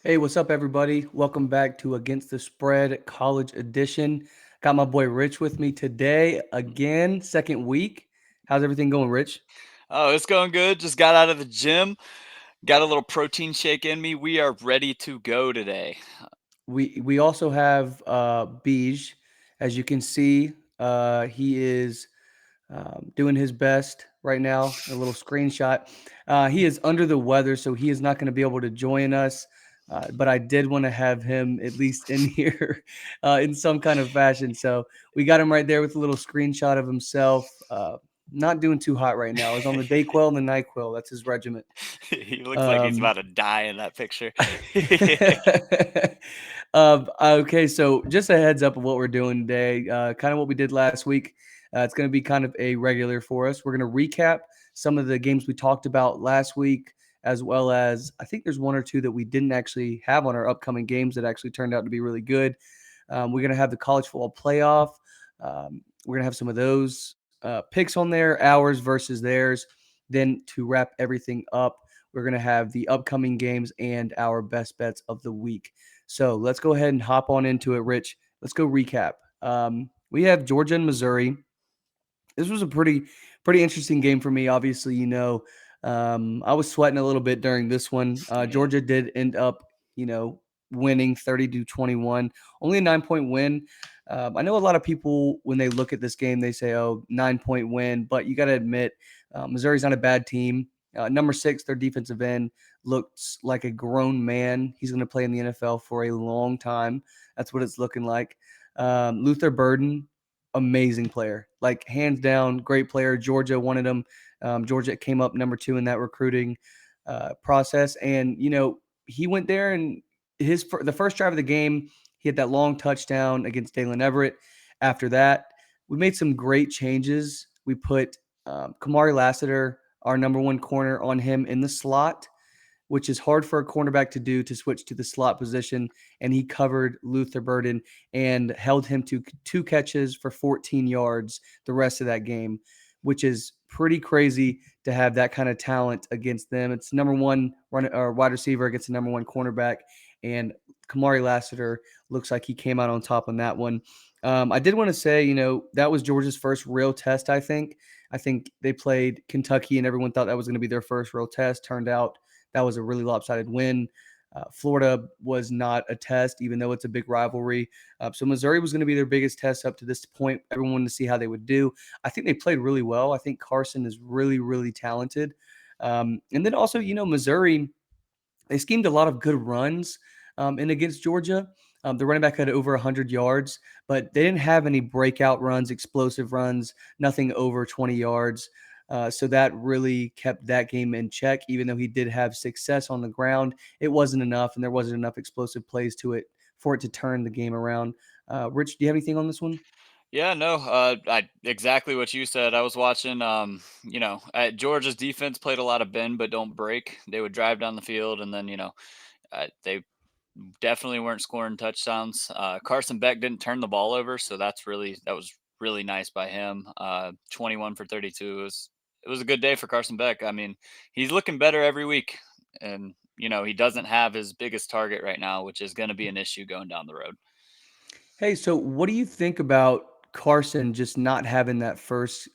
Hey, what's up, everybody? Welcome back to Against the Spread College Edition. Got my boy Rich with me today again, second week. How's everything going, Rich? Oh, it's going good. Just got out of the gym, got a little protein shake in me. We are ready to go today. We also have Beej. As you can see, he is doing his best right now. A little screenshot. He is under the weather, so he is not going to be able to join us. But I did want to have him at least in here in some kind of fashion. So we got him right there with a little screenshot of himself. Not doing too hot right now. Is on the Dayquil and the Nyquil. That's his regiment. He looks like he's Um, about to die in that picture. okay, so just a heads up of what we're doing today. Kind of what we did last week. It's going to be kind of a regular for us. We're going to recap some of the games we talked about last week, as well as I think there's one or two that we didn't actually have on our upcoming games that actually turned out to be really good. We're going to have the college football playoff. We're going to have some of those picks on there, ours versus theirs. Then to wrap everything up, we're going to have the upcoming games and our best bets of the week. So let's go ahead and hop on into it, Rich. Let's go recap. We have Georgia and Missouri. This was a pretty interesting game for me. Obviously, I was sweating a little bit during this one. Yeah. Georgia did end up, you know, winning 30-21, only a 9 point win. I know a lot of people when they look at this game, they say, "Oh, 9 point win," but you got to admit, Missouri's not a bad team. Number six, their defensive end looks like a grown man. He's going to play in the NFL for a long time. That's what it's looking like. Luther Burden, amazing player, like hands down, great player. Georgia wanted him. Georgia came up number two in that recruiting process, and he went there and the first drive of the game, he had that long touchdown against Dalen Everett. After that, we made some great changes. We put Kamari Lassiter, our number one corner, on him in the slot, which is hard for a cornerback to do, to switch to the slot position. And he covered Luther Burden and held him to two catches for 14 yards the rest of that game, which is pretty crazy to have that kind of talent against them. It's number one or wide receiver against the number one cornerback. And Kamari Lassiter looks like he came out on top on that one. I did want to say, that was Georgia's first real test, I think. I think they played Kentucky and everyone thought that was going to be their first real test. Turned out that was a really lopsided win. Florida was not a test, even though it's a big rivalry. So Missouri was going to be their biggest test up to this point. Everyone wanted to see how they would do. I think they played really well. I think Carson is really, really talented. And then also, Missouri, they schemed a lot of good runs in against Georgia. The running back had over 100 yards, but they didn't have any breakout runs, explosive runs, nothing over 20 yards. So that really kept that game in check. Even though he did have success on the ground, it wasn't enough, and there wasn't enough explosive plays to it for it to turn the game around. Rich, do you have anything on this one? Yeah, no, I exactly what you said. I was watching, Georgia's defense played a lot of bend but don't break. They would drive down the field, and then they definitely weren't scoring touchdowns. Carson Beck didn't turn the ball over, so that was really nice by him. 21 for 32 it was a good day for Carson Beck. I mean, he's looking better every week, and he doesn't have his biggest target right now, which is going to be an issue going down the road. Hey, so what do you think about Carson just not having that first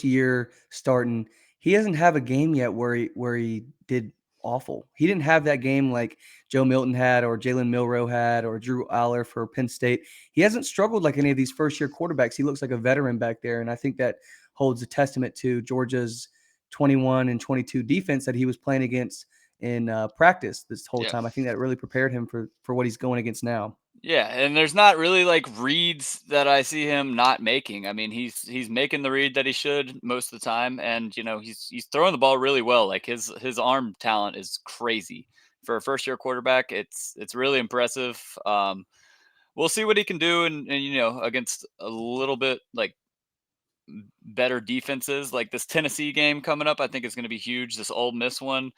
year starting? He doesn't have a game yet where he did awful. He didn't have that game like Joe Milton had or Jalen Milrow had or Drew Aller for Penn State. He hasn't struggled like any of these first year quarterbacks. He looks like a veteran back there, and I think that holds a testament to Georgia's 21 and 22 defense that he was playing against in practice this whole Yeah. time. I think that really prepared him for what he's going against now. Yeah, and there's not really like reads that I see him not making. I mean, he's making the read that he should most of the time, and he's throwing the ball really well. Like his arm talent is crazy for a first year quarterback. It's really impressive. We'll see what he can do, and against a little bit like better defenses, like this Tennessee game coming up. I think it's going to be huge. This Ole Miss one.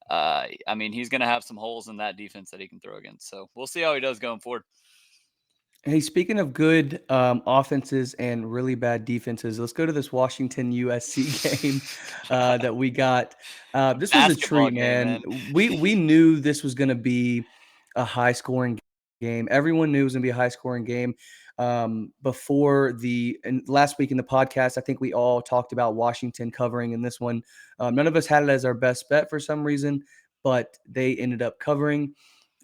I mean, he's going to have some holes in that defense that he can throw against. So we'll see how he does going forward. Hey, speaking of good offenses and really bad defenses, let's go to this Washington USC game that we got. This was a Basketball treat, game, man. man. We knew this was going to be a high scoring game. Everyone knew it was going to be a high scoring game. Before and last week in the podcast, I think we all talked about Washington covering in this one. None of us had it as our best bet for some reason, but they ended up covering.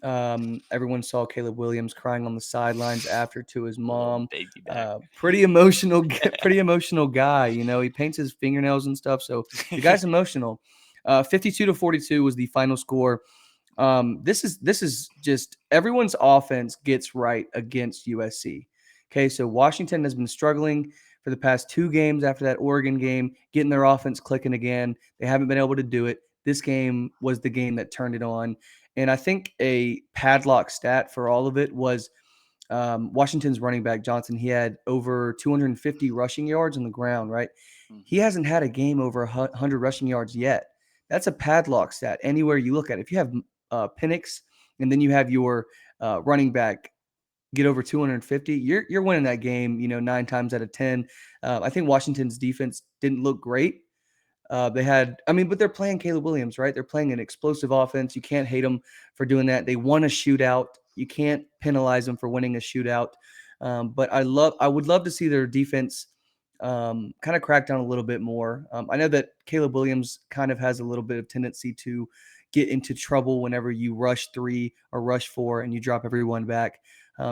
Everyone saw Caleb Williams crying on the sidelines after to his Little mom. baby back. Pretty emotional, pretty emotional guy. You know, he paints his fingernails and stuff, so the guy's emotional. 52-42 was the final score. This is just everyone's offense gets right against USC. Okay, so Washington has been struggling for the past 2 games after that Oregon game, getting their offense clicking again. They haven't been able to do it. This game was the game that turned it on. And I think a padlock stat for all of it was Washington's running back Johnson. He had over 250 rushing yards on the ground, right? He Mhm. hasn't had a game over 100 rushing yards yet. That's a padlock stat anywhere you look at it. If you have Penix and then you have your running back get over 250, you're winning that game, 9 times out of 10. I think Washington's defense didn't look great. But they're playing Caleb Williams, right? They're playing an explosive offense. You can't hate them for doing that. They won a shootout. You can't penalize them for winning a shootout. But I would love to see their defense kind of crack down a little bit more. I know that Caleb Williams kind of has a little bit of tendency to get into trouble whenever you rush 3 or rush 4 and you drop everyone back.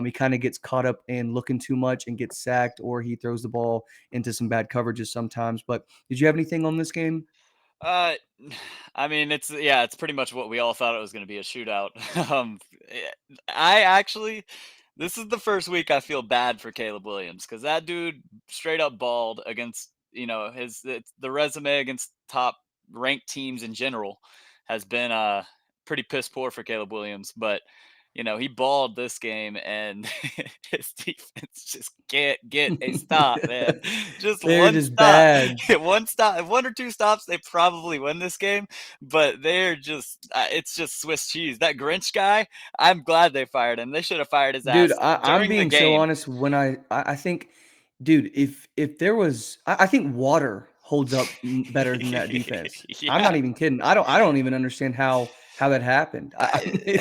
He kind of gets caught up in looking too much and gets sacked, or he throws the ball into some bad coverages sometimes. But did you have anything on this game? Uh, I mean, it's pretty much what we all thought it was going to be, a shootout. Eh, I actually, this is the first week I feel bad for Caleb Williams because that dude straight up balled against the resume against top ranked teams in general has been pretty piss poor for Caleb Williams, but he balled this game and his defense just can't get a stop, man. Just They're one just stop. bad. One stop, one or two stops, they probably win this game, but it's just Swiss cheese. That Grinch guy, I'm glad they fired him. They should have fired his Dude, ass I'm during the being so game. honest when I think, dude, if there was I think water holds up better than that defense. I'm Yeah. not even kidding. I don't even understand how that happened. I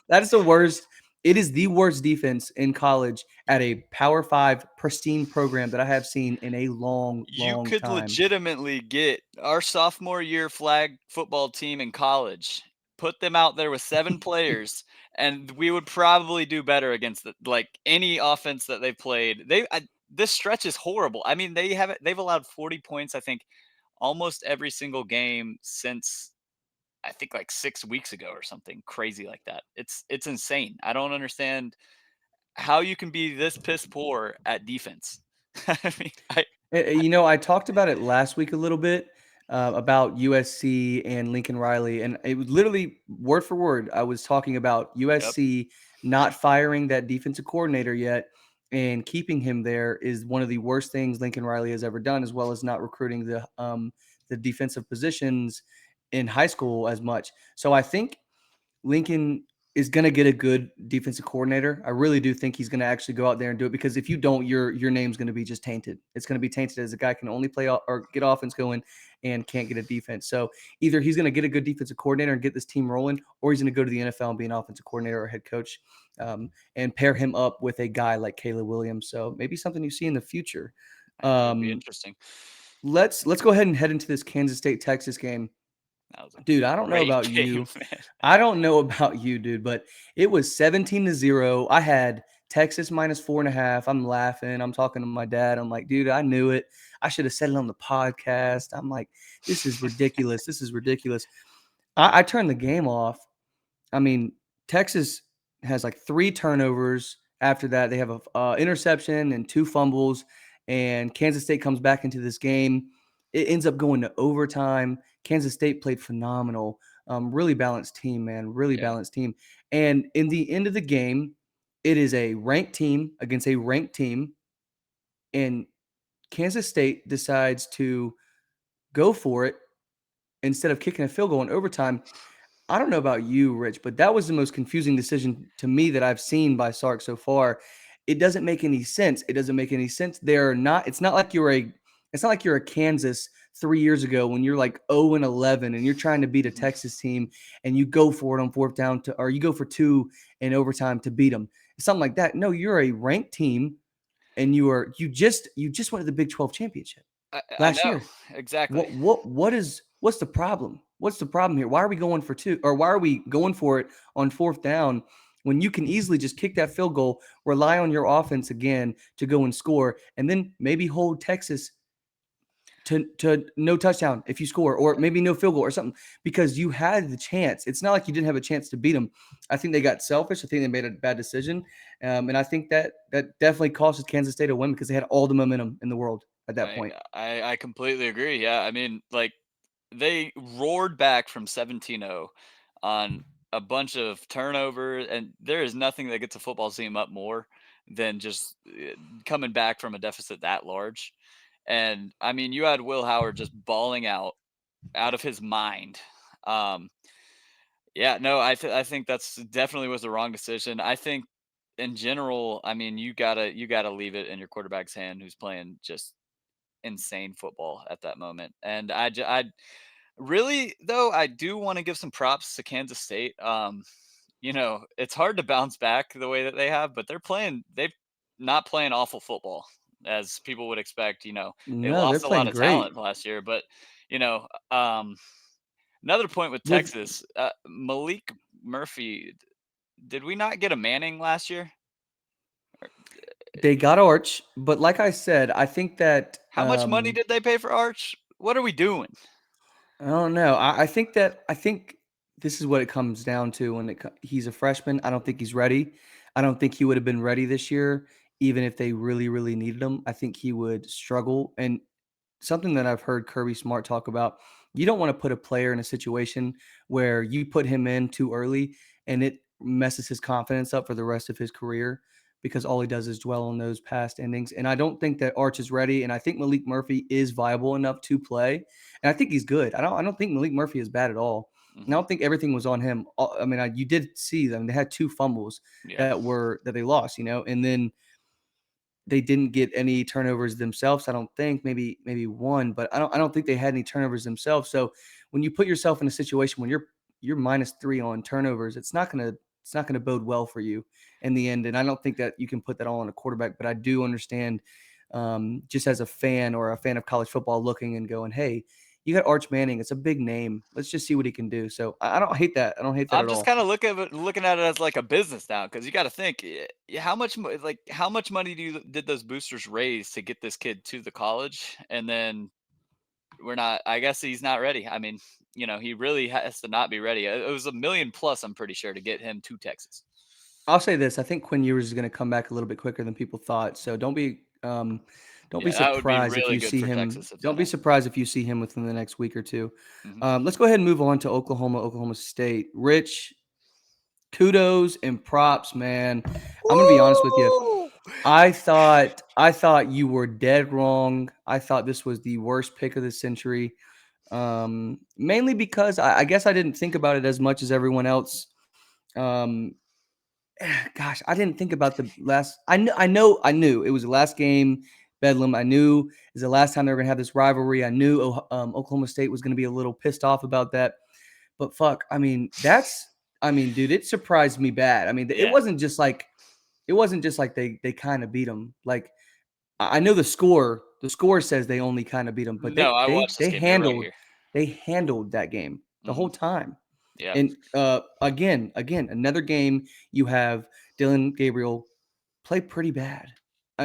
That is the worst. It is the worst defense in college at a Power 5 pristine program that I have seen in a long, You long could time. legitimately get our sophomore year flag football team in college, put them out there with 7 players, and we would probably do better against any offense that they've played. This stretch is horrible. I mean, they've allowed 40 points, I think, almost every single game since I think like 6 weeks ago or something crazy like that. It's insane. I don't understand how you can be this piss poor at defense. I mean, I talked about it last week a little bit about USC and Lincoln Riley, and it was literally word for word. I was talking about yep. USC not firing that defensive coordinator yet and keeping him there is one of the worst things Lincoln Riley has ever done, as well as not recruiting the defensive positions in high school as much. So I think Lincoln is going to get a good defensive coordinator. I really do think he's going to actually go out there and do it, because if you don't, your name's going to be just tainted. It's going to be tainted as a guy can only play or get offense going and can't get a defense. So either he's going to get a good defensive coordinator and get this team rolling, or he's going to go to the NFL and be an offensive coordinator or head coach, and pair him up with a guy like Caleb Williams. So maybe something you see in the future. It would be Um, interesting. let's go ahead and head into this Kansas State Texas game. That was a Dude, I don't know great about game, you. man. I don't know about you, dude, but it was 17-0. I had Texas minus 4.5. I'm laughing. I'm talking to my dad. I'm like, dude, I knew it. I should have said it on the podcast. I'm like, this is ridiculous. This is ridiculous. I turned the game off. I mean, Texas has like 3 turnovers. After that, they have a interception and 2 fumbles, and Kansas State comes back into this game. It ends up going to overtime. Kansas State played phenomenal. Really balanced team, man. Really Yeah. balanced team. And in the end of the game, it is a ranked team against a ranked team, and Kansas State decides to go for it instead of kicking a field goal in overtime. I don't know about you, Rich, but that was the most confusing decision to me that I've seen by Sark so far. It doesn't make any sense. It doesn't make any sense. They're not. It's not like you're a. It's not like you're a Kansas 3 years ago when you're like 0-11 and you're trying to beat a Mhm. Texas team and you go for it on fourth down or you go for two in overtime to beat them, something like that. No, you're a ranked team and you just won the Big 12 championship I last know year. exactly. What's the problem? What's the problem here? Why are we going for two, or why are we going for it on fourth down when you can easily just kick that field goal, rely on your offense again to go and score, and then maybe hold Texas to no touchdown if you score, or maybe no field goal or something, because you had the chance. It's not like you didn't have a chance to beat them. I think they got selfish. I think they made a bad decision, and I think that definitely costed Kansas State a win because they had all the momentum in the world at that I point. I completely agree. Yeah, I mean, like they roared back from 17-0 on a bunch of turnovers, and there is nothing that gets a football team up more than just coming back from a deficit that large. And I mean, you had Will Howard just bawling out of his mind. Um, yeah, no, I think that's definitely was the wrong decision. I think in general, I mean, you gotta leave it in your quarterback's hand, who's playing just insane football at that moment. And I really though I do want to give some props to Kansas State. It's hard to bounce back the way that they have, but they've not playing awful football as people would expect. They No, they're lost a lot playing of great. talent last year, but you know, um, another point with With Texas, Malik Murphy. Did we not get a Manning last year? They got Arch, but like I said, I think that How much money did they pay for Arch? What are we doing? I don't know. I think this is what it comes down to when he's a freshman. I don't think he's ready. I don't think he would have been ready this year, even if they really, really needed him. I think he would struggle. And something that I've heard Kirby Smart talk about, you don't want to put a player in a situation where you put him in too early and it messes his confidence up for the rest of his career, because all he does is dwell on those past endings. And I don't think that Arch is ready. And I think Malik Murphy is viable enough to play. And I think he's good. I don't think Malik Murphy is bad at all. And I Hmm. don't think everything was on him. I mean, you did see them. They had two fumbles Yeah. that they lost, and then they didn't get any turnovers themselves. I don't think, maybe one, but I don't think they had any turnovers themselves. So when you put yourself in a situation when you're -3 on turnovers, it's not gonna bode well for you in the end. And I don't think that you can put that all on a quarterback. But I do understand, just as a fan or a fan of college football, looking and going, hey, you got Arch Manning. It's a big name. Let's just see what he can do. So I don't hate that. I don't hate that I'm at just all. kind of looking at it as like a business now, because you got to think how much how much money did those boosters raise to get this kid to the college, and then we're not. I guess he's not ready. I mean, he really has to not be ready. It was a million plus, I'm pretty sure, to get him to Texas. I'll say this: I think Quinn Ewers is going to come back a little bit quicker than people thought. So don't be Yeah, that would be surprised if really you good see for him. Texas if Don't that be happened. surprised if you see him within the next week or two. Hmm. Let's go ahead and move on to Oklahoma State. Rich, kudos and props, man. I'm gonna be honest with you. Woo! I thought you were dead wrong. I thought this was the worst pick of the century. Mainly because I guess I didn't think about it as much as everyone else. Um, Gosh, I didn't think about the last. I knew it was the last game, Bedlam. I knew it was the last time they were gonna have this rivalry. I knew Oklahoma State was gonna be a little pissed off about that. But fuck, dude, it surprised me bad. I mean, it Yeah. wasn't just like they kind of beat them. Like I know the score. The score says they only kind of beat them, but No, I watched this they game. You're right handled here. that game the Hmm. whole time. Yeah. And again, another game you have Dylan Gabriel play pretty bad,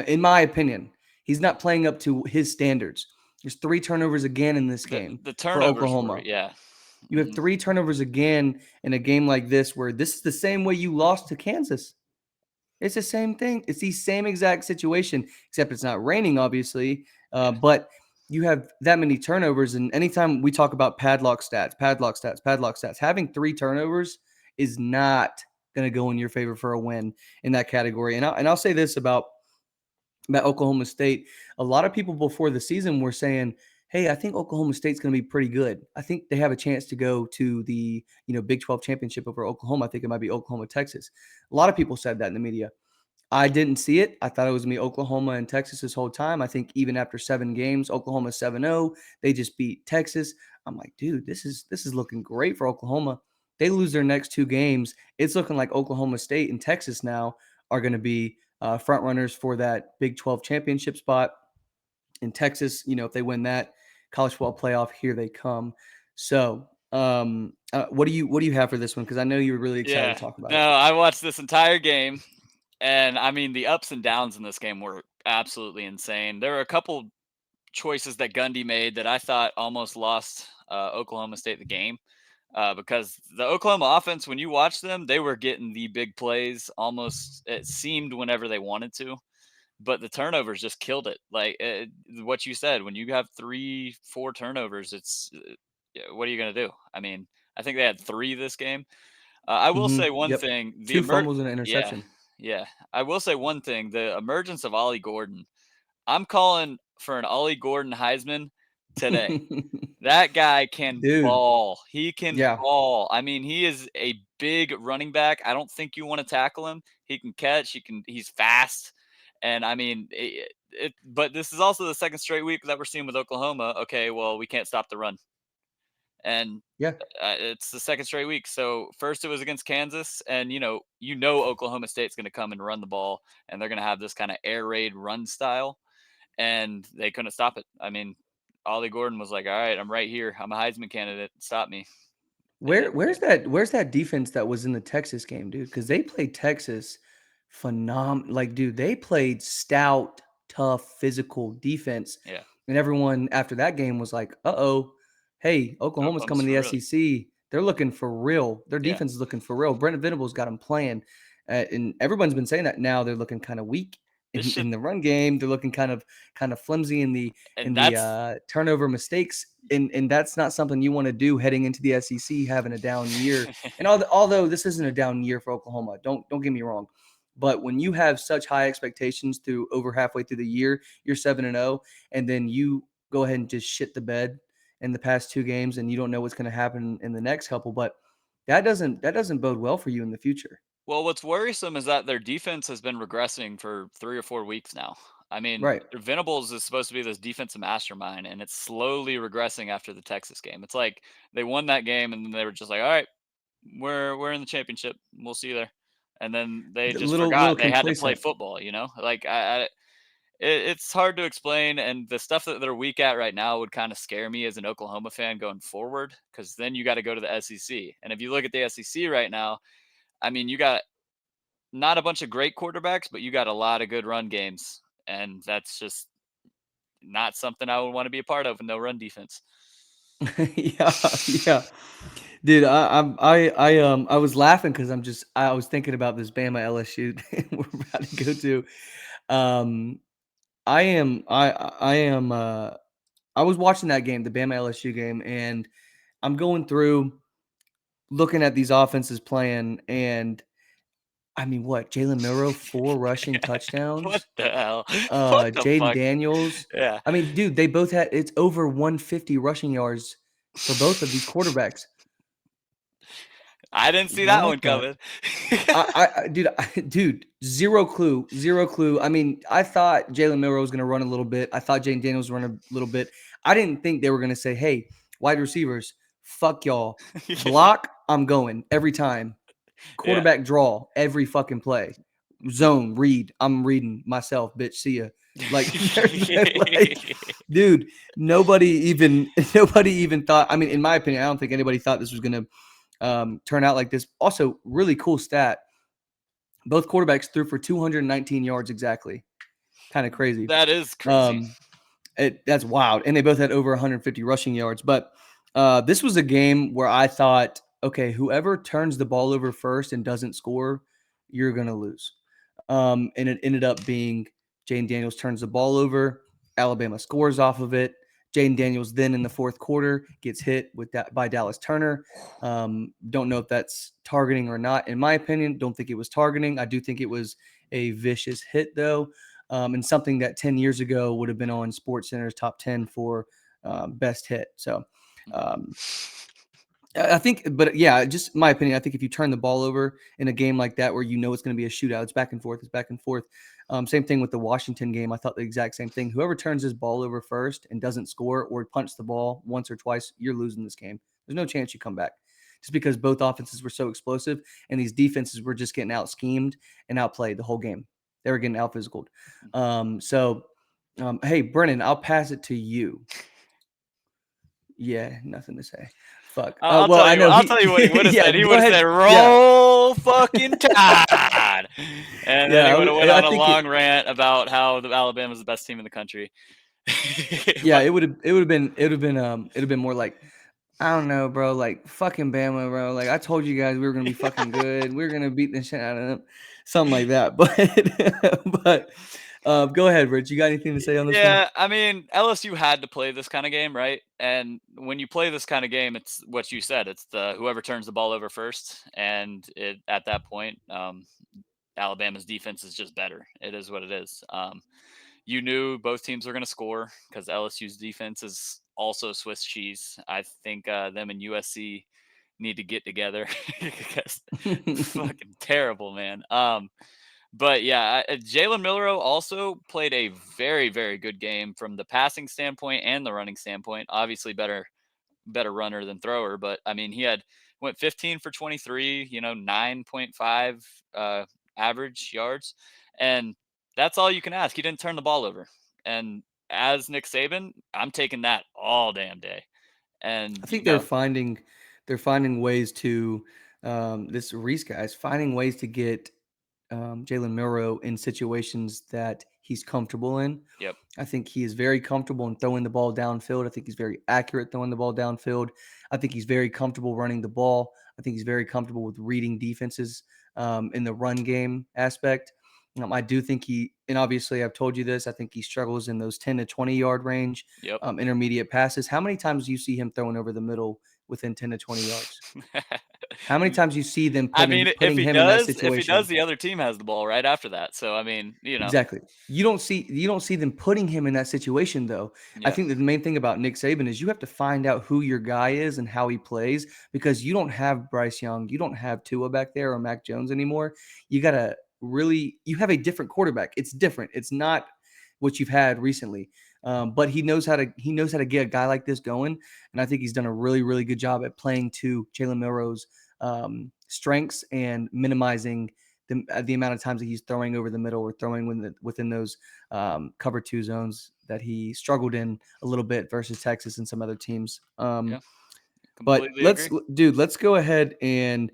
in my opinion. He's not playing up to his standards. There's three turnovers again in this The game the for turnovers were, Oklahoma. yeah. You have Hmm. three turnovers again in a game like this, where this is the same way you lost to Kansas. It's the same thing. It's the same exact situation, except it's not raining, obviously. Yeah. But you have that many turnovers, and anytime we talk about padlock stats, having three turnovers is not going to go in your favor for a win in that category. And I'll say this about Oklahoma State. A lot of people before the season were saying, "Hey, I think Oklahoma State's going to be pretty good. I think they have a chance to go to the Big 12 championship over Oklahoma. I think it might be Oklahoma Texas." A lot of people said that in the media. I didn't see it. I thought it was going to be Oklahoma and Texas this whole time. I think even after 7 games, Oklahoma 7-0, they just beat Texas. I'm like, dude, this is looking great for Oklahoma. They lose their next 2 games. It's looking like Oklahoma State and Texas now are going to be front runners for that Big 12 championship spot. In Texas, if they win that college football playoff, here they come. So, what do you have for this one? Because I know you were really excited Yeah. to talk about No, it. I watched this entire game, and I mean the ups and downs in this game were absolutely insane. There were a couple choices that Gundy made that I thought almost lost Oklahoma State the game. Because the Oklahoma offense, when you watch them, they were getting the big plays almost, it seemed, whenever they wanted to. But the turnovers just killed it. Like what you said, when you have 3, 4 turnovers, it's yeah, what are you going to do? I mean, I think they had 3 this game. I will say one Yep. thing: 2 fumbles and an yeah, interception. yeah. I will say one thing: the emergence of Ollie Gordon. I'm calling for an Ollie Gordon Heisman today. That guy can Dude, ball. He can yeah. ball. I mean, he is a big running back. I don't think you want to tackle him. He can catch. He's fast. And I mean, but this is also the second straight week that we're seeing with Oklahoma. Okay, well, we can't stop the run. And Yeah. it's the second straight week. So first it was against Kansas, and you know Oklahoma State's going to come and run the ball, and they're going to have this kind of air raid run style, and they couldn't stop it. I mean, Ollie Gordon was like, "All right, I'm right here. I'm a Heisman candidate. Stop me." Where And where's that where's that defense that was in the Texas game, dude? Because they played Texas like, dude, they played stout, tough, physical defense. yeah, And everyone after that game was like, uh-oh, hey, Oklahoma's Oklahoma's coming to for the real. SEC. They're looking for real. Their Yeah, defense is looking for real. Brennan Venables got them playing. And everyone's been saying that now they're looking kind of weak this in should, the run game. They're looking kind of flimsy in the and that's turnover mistakes. And that's not something you want to do heading into the SEC having a down year. And although this isn't a down year for Oklahoma, don't get me wrong. But when you have such high expectations through over halfway through the year, you're 7-0, and then you go ahead and just shit the bed in the past 2 games, and you don't know what's going to happen in the next couple. But that doesn't bode well for you in the future. well. What's worrisome is that their defense has been regressing for 3 or 4 weeks now. I mean, Right. Venables is supposed to be this defensive mastermind, and it's slowly regressing after the Texas game. It's like they won that game, and then they were just like, "All right, we're in the championship. We'll see you there." And then they A just little forgot they had to play complacent. football. Like it's hard to explain, and the stuff that they're weak at right now would kind of scare me as an Oklahoma fan going forward, because then you got to go to the SEC. And if you look at the SEC right now, I mean, you got not a bunch of great quarterbacks, but you got a lot of good run games, and that's just not something I would want to be a part of with no run defense. Yeah, yeah. Dude, I was laughing because I was thinking about this Bama LSU we're about to go to. Um, I was watching that game, the Bama LSU game, and I'm going through looking at these offenses playing, and I mean, what Jalen Milrow 4 rushing What touchdowns, the hell? What the Jaden fuck? Daniels. Yeah, I mean, dude, they both had it's over 150 rushing yards for both of these quarterbacks. I didn't see that one What the coming. dude, 0 clue, 0 clue. I mean, I thought Jalen Milrow was gonna run a little bit. I thought Jane Daniels would run a little bit. I didn't think they were gonna say, "Hey, wide receivers, fuck y'all. Block, I'm going every time. Yeah. Quarterback draw every fucking play. Zone, read, I'm reading myself, bitch. See ya." Like, like, dude, nobody even thought. I mean, in my opinion, I don't think anybody thought this was gonna turn out like this. Also, really cool stat. Both quarterbacks threw for 219 yards exactly. Kind of crazy. That is crazy. Um, that's wild. And they both had over 150 rushing yards. But this was a game where I thought, okay, whoever turns the ball over first and doesn't score, you're going to lose. And it ended up being Jane Daniels turns the ball over. Alabama scores off of it. Jane Daniels then in the fourth quarter gets hit with that by Dallas Turner. Don't know if that's targeting or not. In my opinion, don't think it was targeting. I do think it was a vicious hit though, and something that 10 years ago would have been on Sports Center's top 10 for best hit. So Mhm. um, I think, but yeah, just my opinion. I think if you turn the ball over in a game like that, where you know it's going to be a shootout, it's back and forth, it's back and forth. Same thing with the Washington game. I thought the exact same thing. Whoever turns his ball over first and doesn't score or punch the ball once or twice, you're losing this game. There's no chance you come back, just because both offenses were so explosive and these defenses were just getting out schemed and outplayed the whole game. They were getting out physicaled. Hey, Brennan, I'll pass it to you. Yeah, nothing to say. Fuck. I'll Well, tell I you. know I'll he. tell you what he would have Yeah, said. He go would have said, ahead. Yeah, "Roll fucking Tide," and then he would have went I on a think it. long rant about how the Alabama's the best team in the country. Yeah, But it would have been more like, I don't know, bro. Like fucking Bama, bro. Like I told you guys we were gonna be fucking good. We are gonna beat the shit out of them, something like that. But go ahead, Rich. You got anything to say on this one? yeah, I mean, LSU had to play this kind of game, right? And when you play this kind of game, it's what you said. It's the whoever turns the ball over first, and at that point, Alabama's defense is just better. It is what it is. You knew both teams were going to score because LSU's defense is also Swiss cheese. I think them and USC need to get together because fucking terrible, man. But yeah, Jalen Milroe also played a very, very good game from the passing standpoint and the running standpoint. Obviously, better runner than thrower, but I mean, he had went 15 for 23, 9.5 average yards, and that's all you can ask. He didn't turn the ball over, and as Nick Saban, I'm taking that all damn day. And I think they're finding ways to this Reese guy is finding ways to get Jalen Milroe in situations that he's comfortable in. yep, I think he is very comfortable in throwing the ball downfield. I think he's very accurate throwing the ball downfield. I think he's very comfortable running the ball. I think he's very comfortable with reading defenses in the run game aspect. I do think and obviously I've told you this, I think he struggles in those 10 to 20 yard range, yep. intermediate passes. How many times do you see him throwing over the middle within 10 to 20 yards? How many times you see them I mean, putting him in that if he does, situation? the other team has the ball right after that. So I mean, Exactly. You don't see them putting him in that situation though. I yeah, think that the main thing about Nick Saban is you have to find out who your guy is and how he plays because you don't have Bryce Young, you don't have Tua back there or Mac Jones anymore. You have a different quarterback. It's different. It's not what you've had recently. But he knows how to get a guy like this going, and I think he's done a really really good job at playing to Jalen Milroe's strengths and minimizing the amount of times that he's throwing over the middle or throwing within those cover two zones that he struggled in a little bit versus Texas and some other teams. yeah, But completely agree. let's go ahead and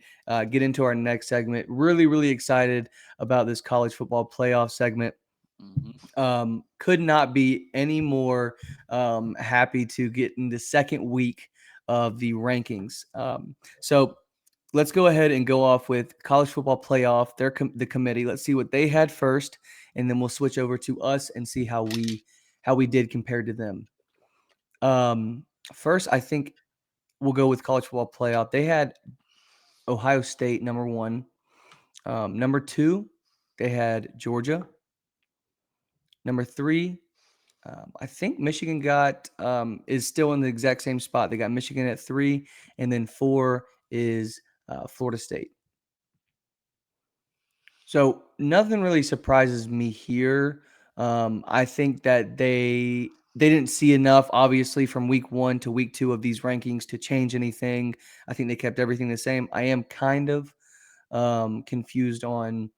get into our next segment. Really, really excited about this college football playoff segment. Hmm. Could not be any more happy to get in the second week of the rankings. So let's go ahead and go off with college football playoff. The committee. Let's see what they had first, and then we'll switch over to us and see how we did compared to them. First, I think we'll go with college football playoff. They had Ohio State number one. Number two, they had Georgia. Number three, I think Michigan is still in the exact same spot. They got Michigan at three, and then four is Florida State. So nothing really surprises me here. I think that they didn't see enough, obviously, from week one to week two of these rankings to change anything. I think they kept everything the same. I am kind of confused on.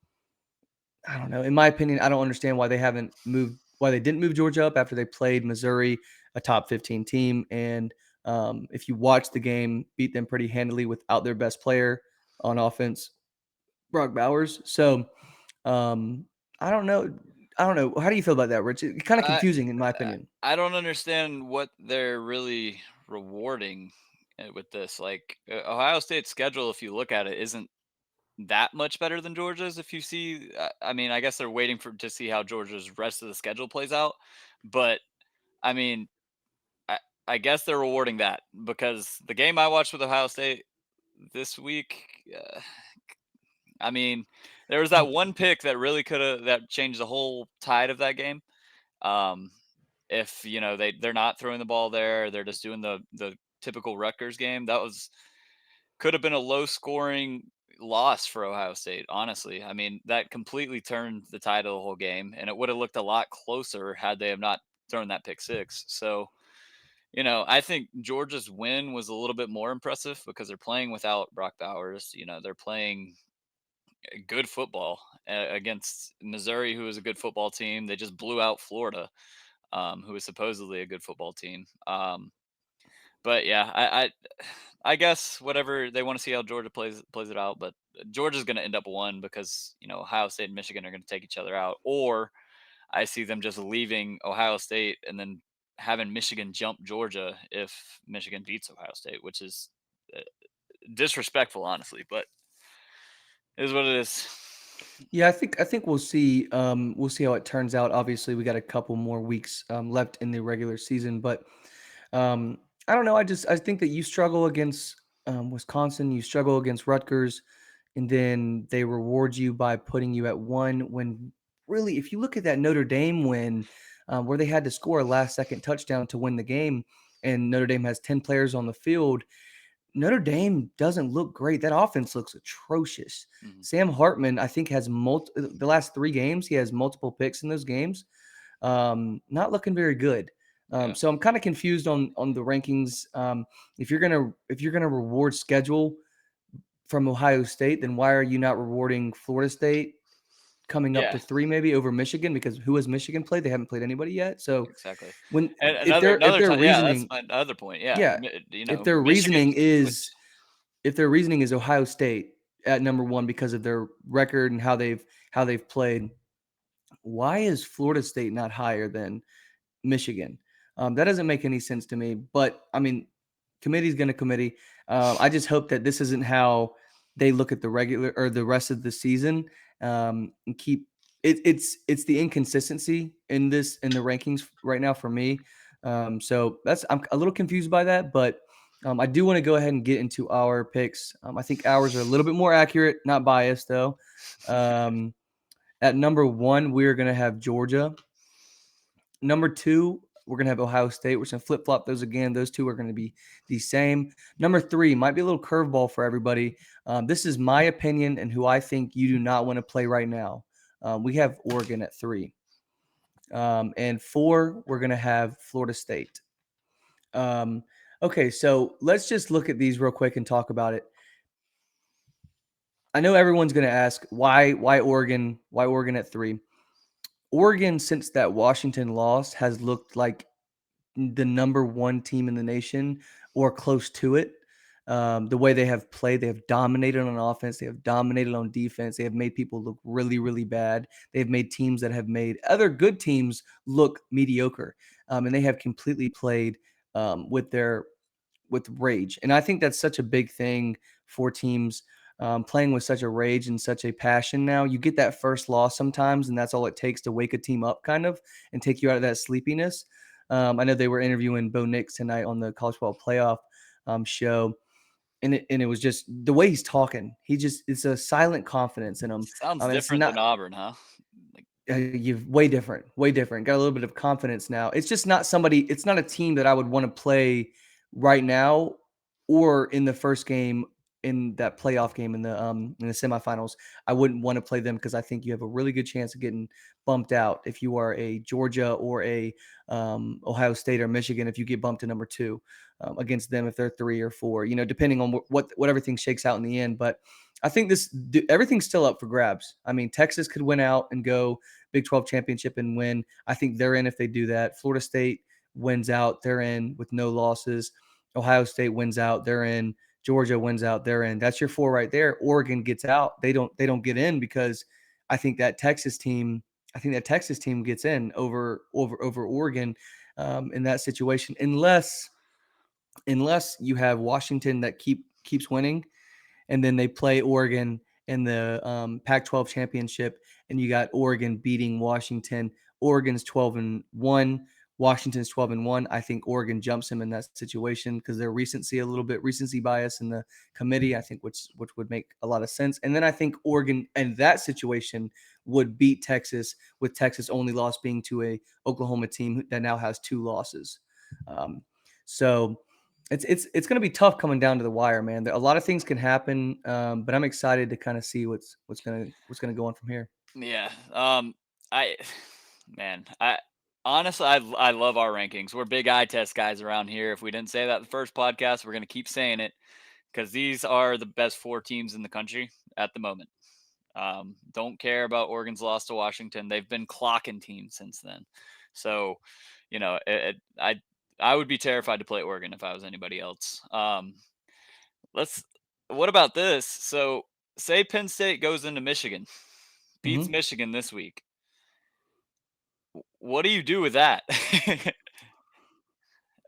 I don't know. In my opinion, I don't understand why they didn't move Georgia up after they played Missouri, a top 15 team, and if you watch the game, beat them pretty handily without their best player on offense, Brock Bowers. So um, I don't know. I don't know. How do you feel about that, Rich? It's kind of I confusing, in my opinion. I don't understand what they're really rewarding with this. Like Ohio State's schedule, if you look at it, isn't that much better than Georgia's. If you see, I mean, I guess they're waiting for to see how Georgia's rest of the schedule plays out. But I mean, I, I guess they're rewarding that because the game I watched with Ohio State this week, I mean, there was that one pick that really could have that changed the whole tide of that game. Um, if they're not throwing the ball there, they're just doing the typical Rutgers game. That was could have been a low scoring loss for Ohio State, honestly. I mean, that completely turned the tide of the whole game, and it would have looked a lot closer had they have not thrown that pick six. So, I think Georgia's win was a little bit more impressive because they're playing without Brock Bowers. They're playing good football against Missouri, who is a good football team. They just blew out Florida, who is supposedly a good football team. But yeah, I guess whatever they want to see how Georgia plays it out. But Georgia's going to end up one because Ohio State and Michigan are going to take each other out, or I see them just leaving Ohio State and then having Michigan jump Georgia if Michigan beats Ohio State, which is uh, disrespectful, honestly. But it is what it is. Yeah, I think we'll see how it turns out. Obviously, we got a couple more weeks left in the regular season, but um, I don't know. I think that you struggle against Wisconsin, you struggle against Rutgers, and then they reward you by putting you at one. When really, if you look at that Notre Dame win, where they had to score a last second touchdown to win the game, and Notre Dame has 10 players on the field, Notre Dame doesn't look great. That offense looks atrocious. Mhm. Sam Hartman, I think, has the last 3 games. He has multiple picks in those games. Not looking very good. Yeah, So I'm kind of confused on the rankings. If you're gonna reward schedule from Ohio State, then why are you not rewarding Florida State coming up yeah, to 3 maybe over Michigan? Because who has Michigan played? They haven't played anybody yet. So exactly. when And if another their if another their time, yeah, that's reasoning, my other point. Yeah, yeah, if their Michigan, reasoning is which if their reasoning is Ohio State at number one because of their record and how they've played, why is Florida State not higher than Michigan? That doesn't make any sense to me. But I mean, committee's going to committee. I just hope that this isn't how they look at the regular or the rest of the season, and keep it's the inconsistency in the rankings right now for me. So I'm a little confused by that, but I do want to go ahead and get into our picks. I think ours are a little bit more accurate, not biased though. Um, at number one, we're going to have Georgia. Number two, we're going to have Ohio State. We're going to flip flop those again. Those two are going to be the same. Number three might be a little curveball for everybody. This is my opinion and who I think you do not want to play right now. We have Oregon at three. And four, we're going to have Florida State. Um, okay, so let's just look at these real quick and talk about it. I know everyone's going to ask why Oregon at three. Oregon, since that Washington loss, has looked like the number one team in the nation or close to it. The way they have played, they have dominated on offense, they have dominated on defense, they have made people look really, really bad. They have made teams that have made other good teams look mediocre, and they have completely played with rage. And I think that's such a big thing for teams playing with such a rage and such a passion now. You get that first loss sometimes, and that's all it takes to wake a team up kind of and take you out of that sleepiness. I know they were interviewing Bo Nix tonight on the college football playoff show. And it was just the way he's talking. It's a silent confidence in him. sounds It's different than not Auburn, huh? Like, you've way different, way different. Got a little bit of confidence now. It's just not somebody. It's not a team that I would want to play right now or in the first game in that playoff game in the semifinals. I wouldn't want to play them because I think you have a really good chance of getting bumped out if you are a Georgia or a Ohio State or Michigan. If you get bumped to number two against them, if they're three or four, depending on what everything shakes out in the end. But I think everything's still up for grabs. I mean, Texas could win out and go Big 12 championship and win. I think they're in if they do that. Florida State wins out, they're in with no losses. Ohio State wins out, they're in. Georgia wins out, they're in. That's your four right there. Oregon gets out, they don't get in because I think that Texas team gets in over Oregon in that situation, unless you have Washington that keeps winning and then they play Oregon in the Pac-12 championship, and you got Oregon beating Washington. Oregon's 12-1. Washington's 12-1. I think Oregon jumps him in that situation because their recency bias in the committee. I think which would make a lot of sense. And then I think Oregon in that situation would beat Texas, with Texas only loss being to a Oklahoma team that now has 2 losses. So It's going to be tough coming down to the wire, man. A lot of things can happen, but I'm excited to kind of see what's gonna go on from here. Yeah. I man, I honestly I love our rankings. We're big eye test guys around here. If we didn't say that the first podcast, we're gonna keep saying it because these are the best four teams in the country at the moment. Don't care about Oregon's loss to Washington. They've been clocking teams since then. So, I would be terrified to play Oregon if I was anybody else. Let's. What about this? So, say Penn State goes into Michigan, beats Hmm. Michigan this week. What do you do with that?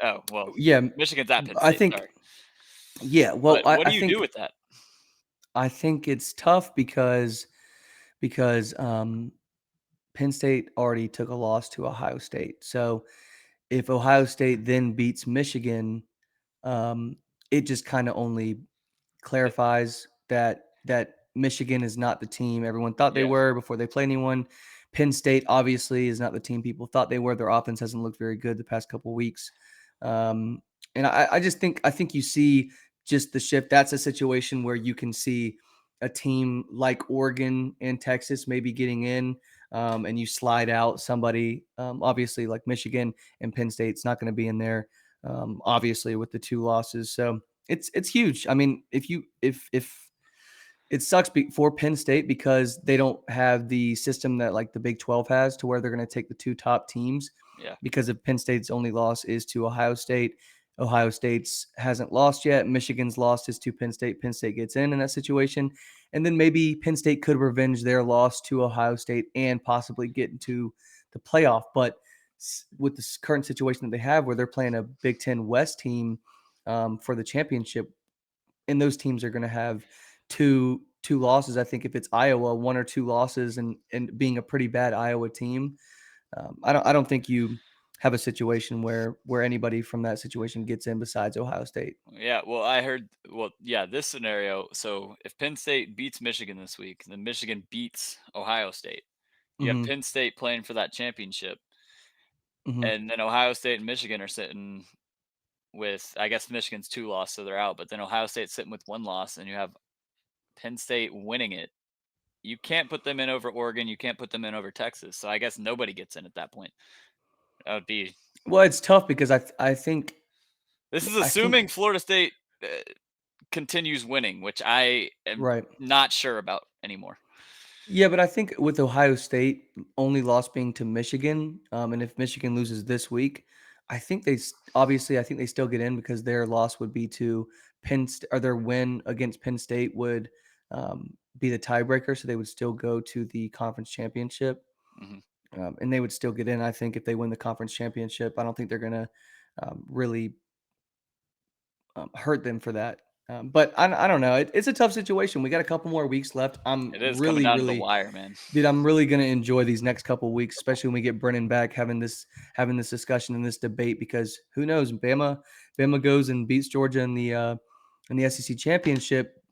Oh well, Yeah, Michigan's at Penn I State. think. Sorry, Yeah, well, but what I do you do think with that? I think it's tough because Penn State already took a loss to Ohio State. So if Ohio State then beats Michigan, um, it just kind of only clarifies that Michigan is not the team everyone thought they Yeah, were before they play anyone. Penn State obviously is not the team people thought they were. Their offense hasn't looked very good the past couple weeks, um, and I think you see just the shift. That's a situation where you can see a team like Oregon and Texas maybe getting in, and you slide out somebody. Obviously, like Michigan and Penn State's not going to be in there. Obviously, with the two losses, so it's huge. I mean, if it sucks for Penn State because they don't have the system that like the Big 12 has to where they're going to take the two top teams yeah. because of Penn State's only loss is to Ohio State. Ohio State's hasn't lost yet. Michigan's lost is to Penn State. Penn State gets in that situation. And then maybe Penn State could revenge their loss to Ohio State and possibly get into the playoff. But with this current situation that they have where they're playing a Big Ten West team for the championship, and those teams are going to have two losses. I think if it's Iowa, one or two losses, and being a pretty bad Iowa team, I don't think you have a situation where anybody from that situation gets in besides Ohio State. Yeah, well, I heard. Well, yeah, this scenario. So if Penn State beats Michigan this week, then Michigan beats Ohio State. You have Hmm. Penn State playing for that championship, Hmm. and then Ohio State and Michigan are sitting with. I guess Michigan's two loss, so they're out. But then Ohio State's sitting with one loss, and you have Penn State winning it. You can't put them in over Oregon. You can't put them in over Texas. So I guess nobody gets in at that point. That would be. Well, it's tough because I think This is I think assuming Florida State continues winning, which I am right. not sure about anymore. Yeah, but I think with Ohio State only loss being to Michigan, and if Michigan loses this week, I think obviously I think they still get in because their loss would be to or their win against Penn State would be the tiebreaker, so they would still go to the conference championship, Hmm. and they would still get in. I think if they win the conference championship, I don't think they're gonna really hurt them for that. But I don't know. It's a tough situation. We got a couple more weeks left. I'm It is coming really, down to the really wire, man. Dude, I'm really gonna enjoy these next couple of weeks, especially when we get Brennan back having this discussion and this debate because who knows? Bama goes and beats Georgia in the SEC championship.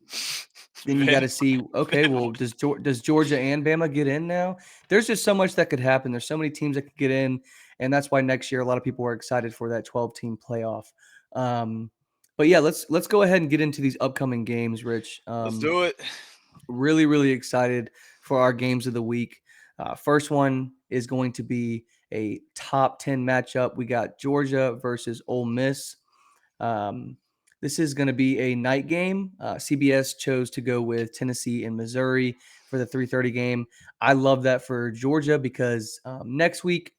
Then you got Vin, to see, okay, Vin well, does Georgia and Bama get in now? There's just so much that could happen. There's so many teams that could get in, and that's why next year a lot of people are excited for that 12 team playoff. Um, but yeah, let's go ahead and get into these upcoming games, Rich. let's do it. Really, really excited for our games of the week. First one is going to be a top 10 matchup. We got Georgia versus Ole Miss. Um, this is going to be a night game. CBS chose to go with Tennessee and Missouri for the 3:30 game. I love that for Georgia because next week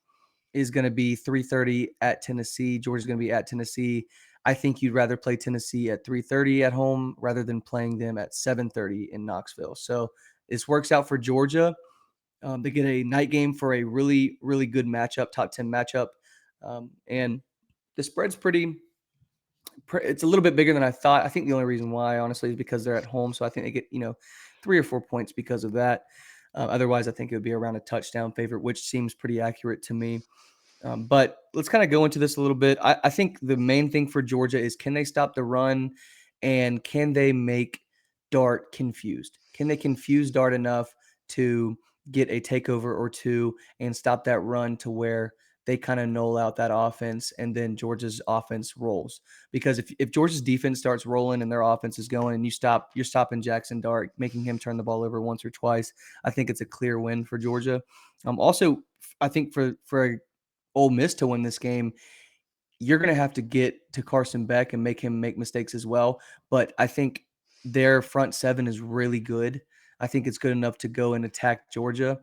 is going to be 3:30 at Tennessee. Georgia's going to be at Tennessee. I think you'd rather play Tennessee at 3:30 at home rather than playing them at 7:30 in Knoxville. So this works out for Georgia. They get a night game for a really, really good matchup, top 10 matchup. And the spread's it's a little bit bigger than I thought. I think the only reason why, honestly, is because they're at home. So I think they get, 3 or 4 points because of that. Otherwise, I think it would be around a touchdown favorite, which seems pretty accurate to me. But let's kind of go into this a little bit. I think the main thing for Georgia is can they stop the run and can they make Dart confused? Can they confuse Dart enough to get a takeover or two and stop that run to where they kind of null out that offense, and then Georgia's offense rolls. Because if Georgia's defense starts rolling and their offense is going, and you're stopping Jackson Dart, making him turn the ball over once or twice, I think it's a clear win for Georgia. Also, I think for Ole Miss to win this game, you're going to have to get to Carson Beck and make him make mistakes as well. But I think their front seven is really good. I think it's good enough to go and attack Georgia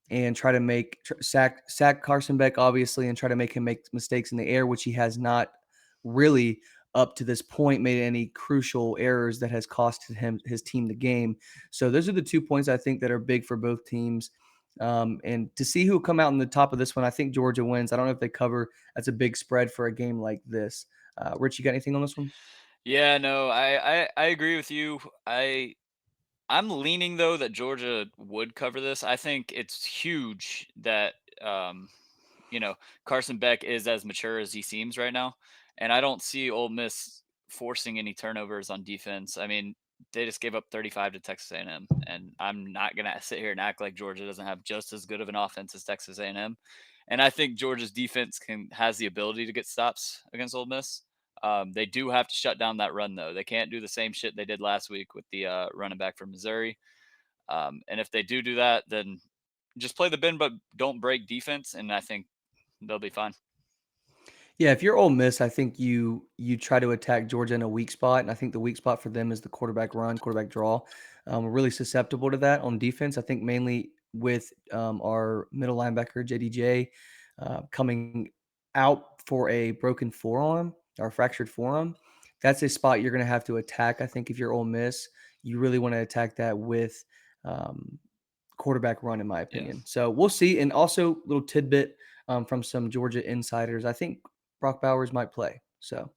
and try to sack Carson Beck, obviously, and try to make him make mistakes in the air, which he has not really up to this point made any crucial errors that has cost his team the game. So those are the 2 points I think that are big for both teams. And to see who will come out in the top of this one, I think Georgia wins. I don't know if they cover. That's a big spread for a game like this. Rich, you got anything on this one? Yeah, no, I agree with you. I'm leaning though that Georgia would cover this. I think it's huge that um, you know, Carson Beck is as mature as he seems right now, and I don't see Ole Miss forcing any turnovers on defense. I mean, they just gave up 35 to Texas A&M, and I'm not gonna sit here and act like Georgia doesn't have just as good of an offense as Texas A&M. And I think Georgia's defense has the ability to get stops against Ole Miss. They do have to shut down that run though. They can't do the same shit they did last week with the running back from Missouri. And if they do that, then just play the bend but don't break defense, and I think they'll be fine. Yeah, if you're Ole Miss, I think you try to attack Georgia in a weak spot, and I think the weak spot for them is the quarterback run, quarterback draw. We're really susceptible to that on defense. I think mainly with our middle linebacker JDJ coming out for a broken forearm or fractured forearm. That's a spot you're going to have to attack. I think if you're Ole Miss, you really want to attack that with um, quarterback run, in my Yeah. opinion. So we'll see. And also, little tidbit from some Georgia insiders. I think Brock Bowers might play. So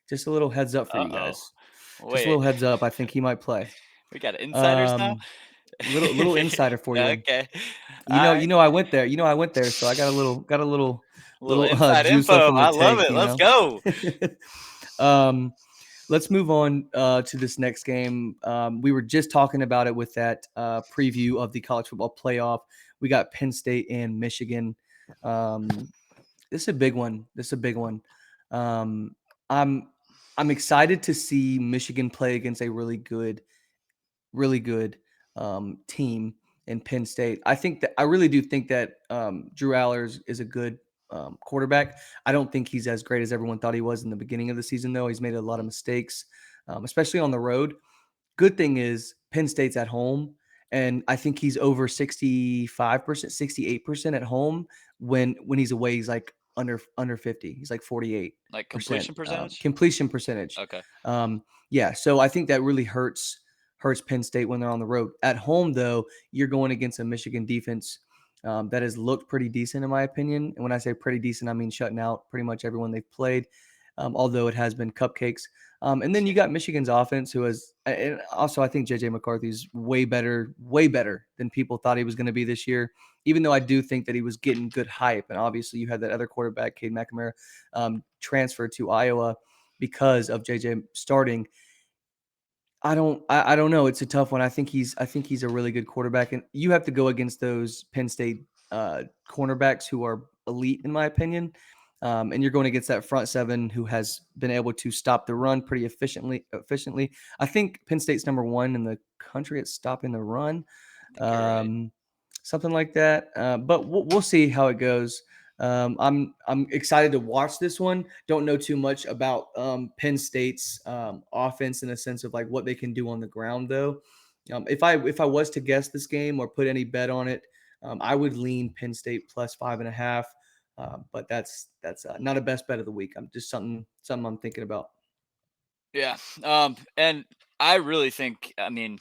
just a little heads up for you Uh-oh. guys. Just a Wait, little heads up. I think he might play. we got insiders now? Um, little insider for you. Okay. Alright. I went there. I went there, so I got a A little inside juice left info. in the I love tank. it. Let's go. um, let's move on to this next game. We were just talking about it with that preview of the college football playoff. We got Penn State and Michigan. Um, this is a big one. This is a big one. Um, I'm I'm excited to see Michigan play against a really good team in Penn State. I really do think that Drew Allers is a good quarterback. I don't think he's as great as everyone thought he was in the beginning of the season, though. He's made a lot of mistakes, especially on the road. Good thing is Penn State's at home, and I think he's over 65%, 68% at home. When he's away, he's like under 50. He's like 48% Like completion percentage? completion percentage. Okay. Yeah, so I think that really hurts Penn State when they're on the road. At home, though, you're going against a Michigan defense that has looked pretty decent, in my opinion. And when I say pretty decent, I mean shutting out pretty much everyone they've played, although it has been cupcakes. And then you got Michigan's offense, who has, and also I think JJ McCarthy's way better than people thought he was going to be this year. Even though I do think that he was getting good hype, and obviously you had that other quarterback, Cade McNamara, transfer to Iowa because of JJ starting. I don't know. It's a tough one. I think he's a really good quarterback, and you have to go against those Penn State cornerbacks who are elite, in my opinion. And you're going against that front seven who has been able to stop the run pretty efficiently. I think Penn State's number one in the country at stopping the run, I think you're right. um, something like that. But we'll see how it goes. I'm excited to watch this one. Don't know too much about Penn State's offense in a sense of like what they can do on the ground, though. If I was to guess this game or put any bet on it, I would lean Penn State plus 5.5. But that's not a best bet of the week. I'm just something I'm thinking about. Yeah. And I really think, I mean,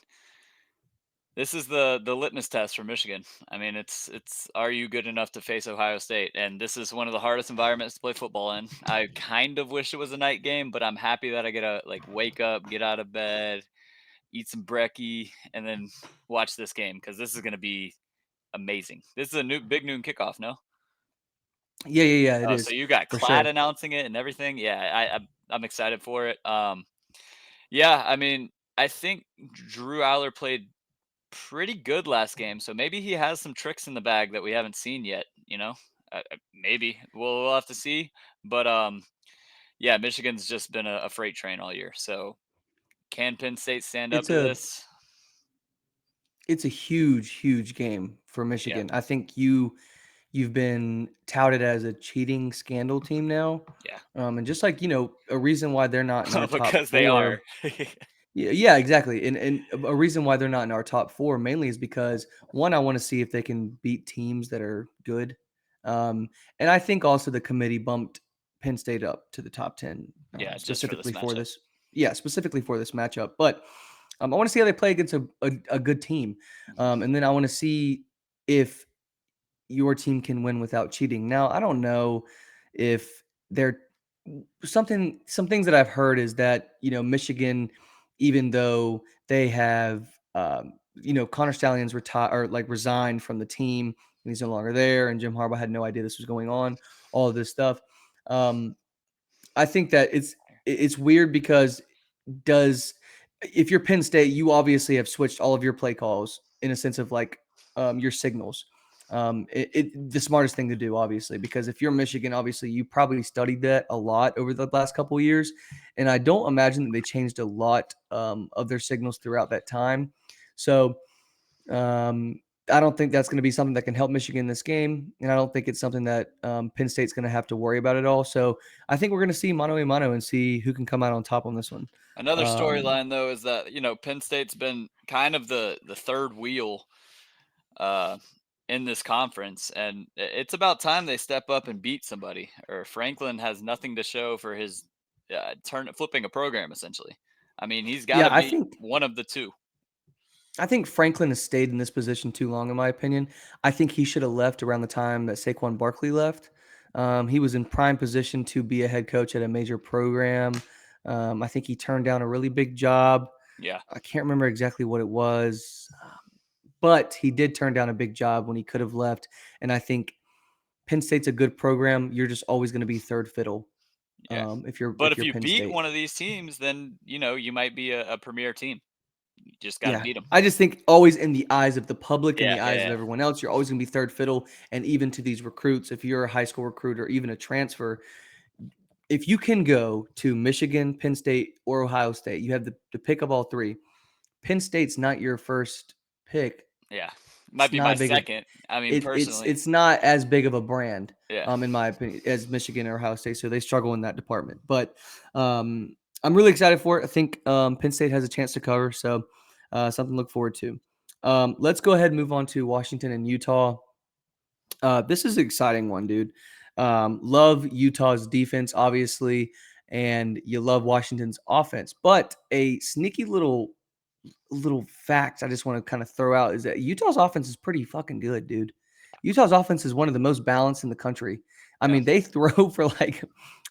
this is the litmus test for Michigan. I mean, it's are you good enough to face Ohio State? And this is one of the hardest environments to play football in. I kind of wish it was a night game, but I'm happy that I get to like wake up, get out of bed, eat some brekkie, and then watch this game because this is going to be amazing. This is a new big noon kickoff, no? Yeah. It Oh, so is you got for Clad sure. announcing it and everything. Yeah, I'm excited for it. Yeah, I mean, I think Drew Aller played pretty good last game, so maybe he has some tricks in the bag that we haven't seen yet. Maybe we'll have to see. But yeah, Michigan's just been a freight train all year. So can Penn State stand up It's to a this? it's a huge, huge game for Yeah, Michigan. I think you've been touted as a cheating scandal team now. yeah, And just like, a reason why they're not in our top because they are. four. Yeah, yeah, exactly. And a reason why they're not in our top four mainly is because one, I want to see if they can beat teams that are good. Um, and I think also the committee bumped Penn State up to the top 10 Yeah, just for this specifically for matchup. this. Yeah, specifically for this matchup. But I want to see how they play against a good team. Mhm. And then I want to see if your team can win without cheating. Now, I don't know if they're some things that I've heard is that, Michigan, even though they have, Connor Stallions retire or like resigned from the team and he's no longer there, and Jim Harbaugh had no idea this was going on, all of this stuff. Um, I think that it's weird because does if you're Penn State, you obviously have switched all of your play calls in a sense of like your signals. The smartest thing to do, obviously, because if you're Michigan, obviously you probably studied that a lot over the last couple of years, and I don't imagine that they changed a lot of their signals throughout that time. So um, I don't think that's going to be something that can help Michigan in this game, and I don't think it's something that Penn State's going to have to worry about at all. So I think we're going to see mano a mano and see who can come out on top on this one. Another Um, storyline though is that Penn State's been kind of the third wheel uh, in this conference, and it's about time they step up and beat somebody. Or Franklin has nothing to show for his turn flipping a program. Essentially, I mean, he's got yeah, to be one of the two. I think Franklin has stayed in this position too long, in my opinion. I think he should have left around the time that Saquon Barkley left. He was in prime position to be a head coach at a major program. I think he turned down a really big job. Yeah, I can't remember exactly what it was, but he did turn down a big job when he could have left. And I think Penn State's a good program. You're just always going to be third fiddle yeah. if you're But if you Penn beat State. one of these teams, then you might be a premier team. You just got to Yeah. beat them. I just think always in the eyes of the public and Yeah, the yeah, eyes of yeah, everyone else, you're always going to be third fiddle. And even to these recruits, if you're a high school recruit or even a transfer, if you can go to Michigan, Penn State, or Ohio State, you have the pick of all three. Penn State's not your first pick. yeah. Might It's be not my a big of second. I mean, it's personally, it's not as big of a brand, yeah. in my opinion, as Michigan or Ohio State. So they struggle in that department. But I'm really excited for it. I think Penn State has a chance to cover, so something to look forward to. Let's go ahead and move on to Washington and Utah. This is an exciting one, dude. Love Utah's defense, obviously, and you love Washington's offense. But a sneaky little fact I just want to kind of throw out is that Utah's offense is pretty fucking good, dude. Utah's offense is one of the most balanced in the country. I Yeah. mean, they throw for like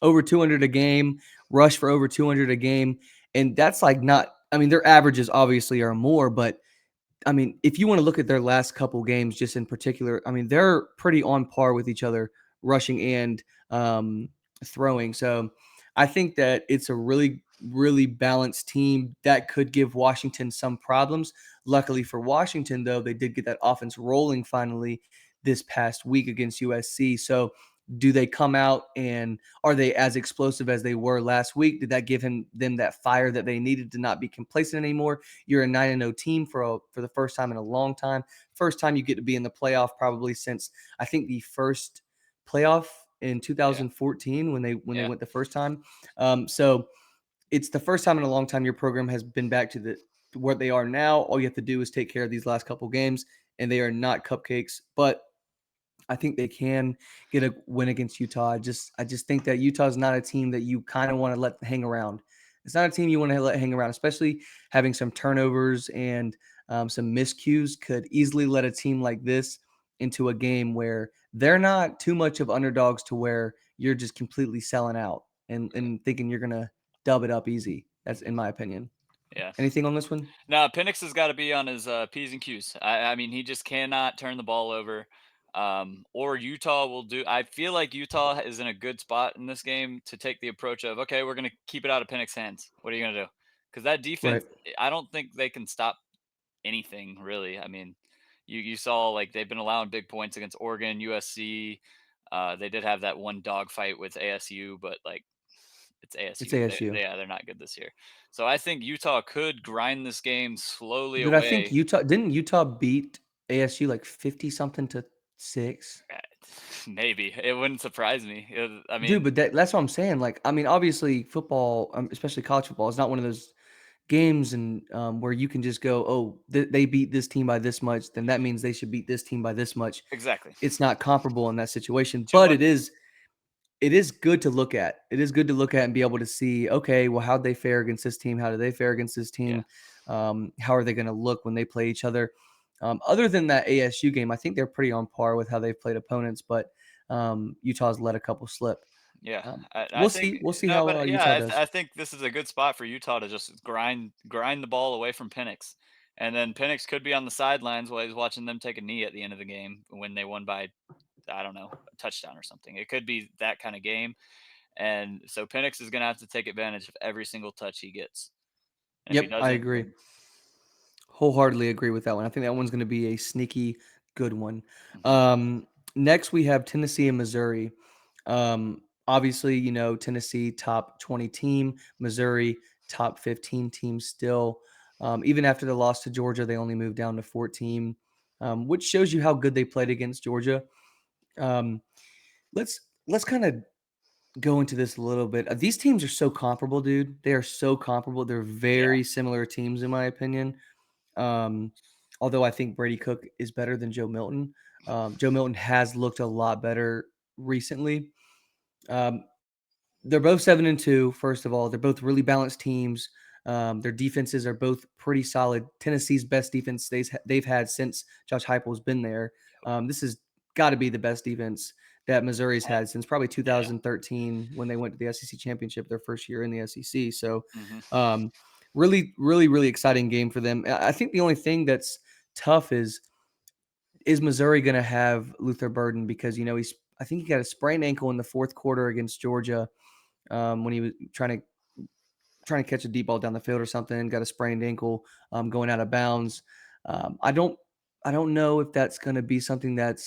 over 200 a game, rush for over 200 a game, and that's like not. I mean, their averages obviously are more, but I mean, if you want to look at their last couple games, just in particular, I mean, they're pretty on par with each other, rushing and throwing. So I think that it's a really, really balanced team that could give Washington some problems. Luckily for Washington, though, they did get that offense rolling finally this past week against USC. So do they come out and are they as explosive as they were last week? Did that give them that fire that they needed to not be complacent anymore? You're a 9-0 team for the first time in a long time. First time you get to be in the playoff probably since I think the first playoff in Yeah. 2014 when they Yeah. went the first time. So it's the first time in a long time your program has been back to where they are now. All you have to do is take care of these last couple games, and they are not cupcakes. But I think they can get a win against Utah. I just think that Utah is not a team that you kind of want to let hang around. It's not a team you want to let hang around, especially having some turnovers and some miscues could easily let a team like this into a game where they're not too much of underdogs to where you're just completely selling out and thinking you're gonna dub it up easy. That's in my opinion. Yeah. Anything on this one? No, Penix has got to be on his P's and Q's. I mean, he just cannot turn the ball over. Or Utah will do. I feel like Utah is in a good spot in this game to take the approach of, okay, we're going to keep it out of Penix's hands. What are you going to do? Because that defense, Right. I don't think they can stop anything really. I mean, you saw like they've been allowing big points against Oregon, USC. They did have that one dogfight with ASU, but like it's It's ASU. ASU. Yeah, they're not good this year. So I think Utah could grind this game slowly But I think away. Utah beat ASU like 50 something to 6. Uh, Maybe it wouldn't surprise me. I Dude, mean, but that's what I'm saying. Like, I mean, obviously, football, especially college football, is not one of those games and where you can just go, oh, they beat this team by this much, then that means they should beat this team by this much. exactly. It's not comparable in that situation, Too but much. it is good to look at. It is good to look at and be able to see, okay, well, how'd they fare against this team? How do they fare against this Yeah, team? How are they going to look when they play each other? Other than that ASU game, I think they're pretty on par with how they've played opponents, but Utah's let a couple slip. yeah. Um, I think We'll see no, how but yeah, Utah does. I think this is a good spot for Utah to just grind the ball away from Penix, and then Penix could be on the sidelines while he's watching them take a knee at the end of the game when they won by, I don't know, a touchdown or something. It could be that kind of game, and so Penix is going to have to take advantage of every single touch he gets, and if he Yep, I doesn't, agree. then Wholeheartedly agree with that one. I think that one's going to be a sneaky good one. mhm, Um, Next, we have Tennessee and Missouri. Obviously, Tennessee top 20 team, Missouri top 15 team still. Even after the loss to Georgia, they only moved down to 14, which shows you how good they played against Georgia. Um, let's kind of go into this a little bit. These teams are so comparable, dude. They are so comparable. They're yeah, very similar teams, in my opinion. Um, Although I think Brady Cook is better than Joe Milton. Joe Milton has looked a lot better recently. Um, they're both 7-2. First of all, they're both really balanced teams. Their defenses are both pretty solid. Tennessee's best defense they've had since Josh Heupel's been there. This has got to be the best defense that Missouri's uh, had since probably yeah, 2013 when they went to the SEC championship their first year in the SEC. So, mhm, um, really exciting game for them. I think the only thing that's tough is Missouri going to have Luther Burden because I think he got a sprained ankle in the fourth quarter against Georgia when he was trying to catch a deep ball down the field or something, got a sprained ankle going out of bounds. Um, I don't I don't know if that's going to be something that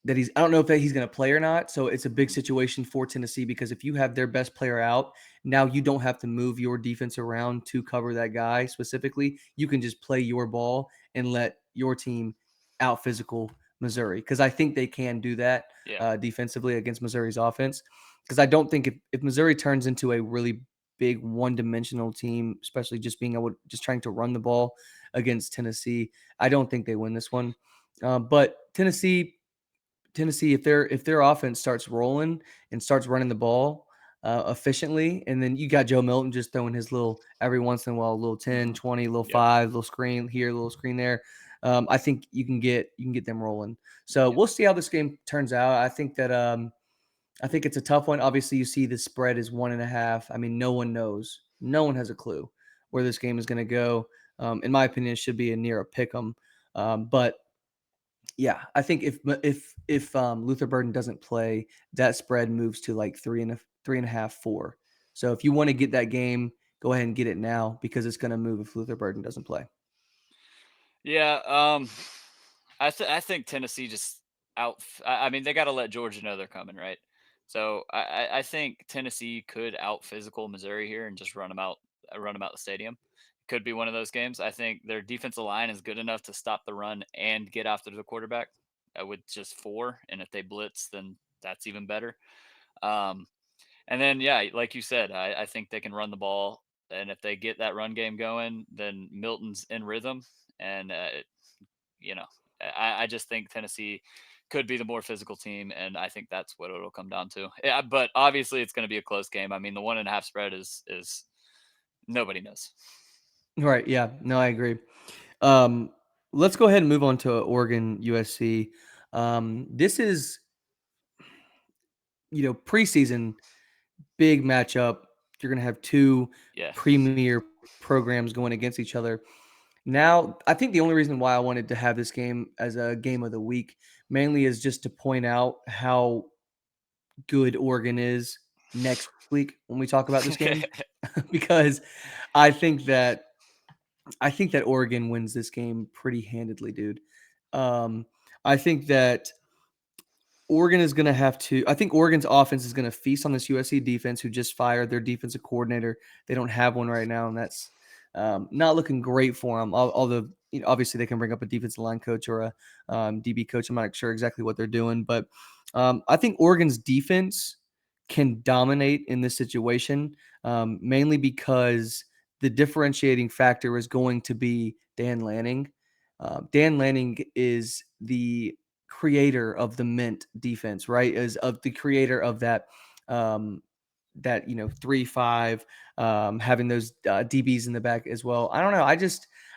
I don't know if that he's going to play or not. So it's a big mhm, situation for Tennessee because if you have their best player out, now you don't have to move your defense around to cover that guy specifically. You can just play your ball and let your team out physical Missouri because I think they can do that yeah, defensively against Missouri's offense. Because I don't think if Missouri turns into a really big one-dimensional team, especially just being able just trying to run the ball against Tennessee, I don't think they win this one. But Tennessee, if their offense starts rolling and starts running the ball efficiently, and then you got Joe Milton just throwing his little every once in a while, a little 10, mhm, 20, little yep, 5, little screen here, little screen there. I think you can get them rolling. So yep, we'll see how this game turns out. I think it's a tough one. Obviously, you see the spread is 1.5. I mean, no one knows. No one has a clue where this game is going to go. In my opinion, it should be a near a pick 'em. But yeah, I think if Luther Burden doesn't play, that spread moves to like 3.5, 4. So if you want to get that game, go ahead and get it now because it's going to move if Luther Burden doesn't play. yeah. I think Tennessee just I mean, they got to let Georgia know they're coming, right? So I think Tennessee could out physical Missouri here and just run them out the stadium. Could be one of those games. I think their defensive line is good enough to stop the run and get after the quarterback with just four. And if they blitz, then that's even better. Um, and then, yeah, like you said, I think they can run the ball. And if they get that run game going, then Milton's in rhythm. And, you know, I just think Tennessee could be the more physical team. And I think that's what it'll come down to. Yeah, but obviously it's going to be a close game. I mean, the 1.5 spread is nobody knows. Right. Yeah. No, I agree. Um, let's go ahead and move on to Oregon USC. This is, preseason big matchup. You're going to have two Yeah. premier programs going against each other. Now, I think the only reason why I wanted to have this game as a game of the week mainly is just to point out how good Oregon is next week when we talk about this game because I think that Oregon wins this game pretty handedly, dude. Um, I think that Oregon is going to have to. I think Oregon's offense is going to feast on this USC defense, who just fired their defensive coordinator. They don't have one right now, and that's not looking great for them. Although obviously they can bring up a defensive line coach or a DB coach. I'm not sure exactly what they're doing, but I think Oregon's defense can dominate in this situation, mainly because the differentiating factor is going to be Dan Lanning. Dan Lanning is the creator of the mint defense, right? Is of the creator of um, that 3-5, having those DBs in the back as well. I don't know.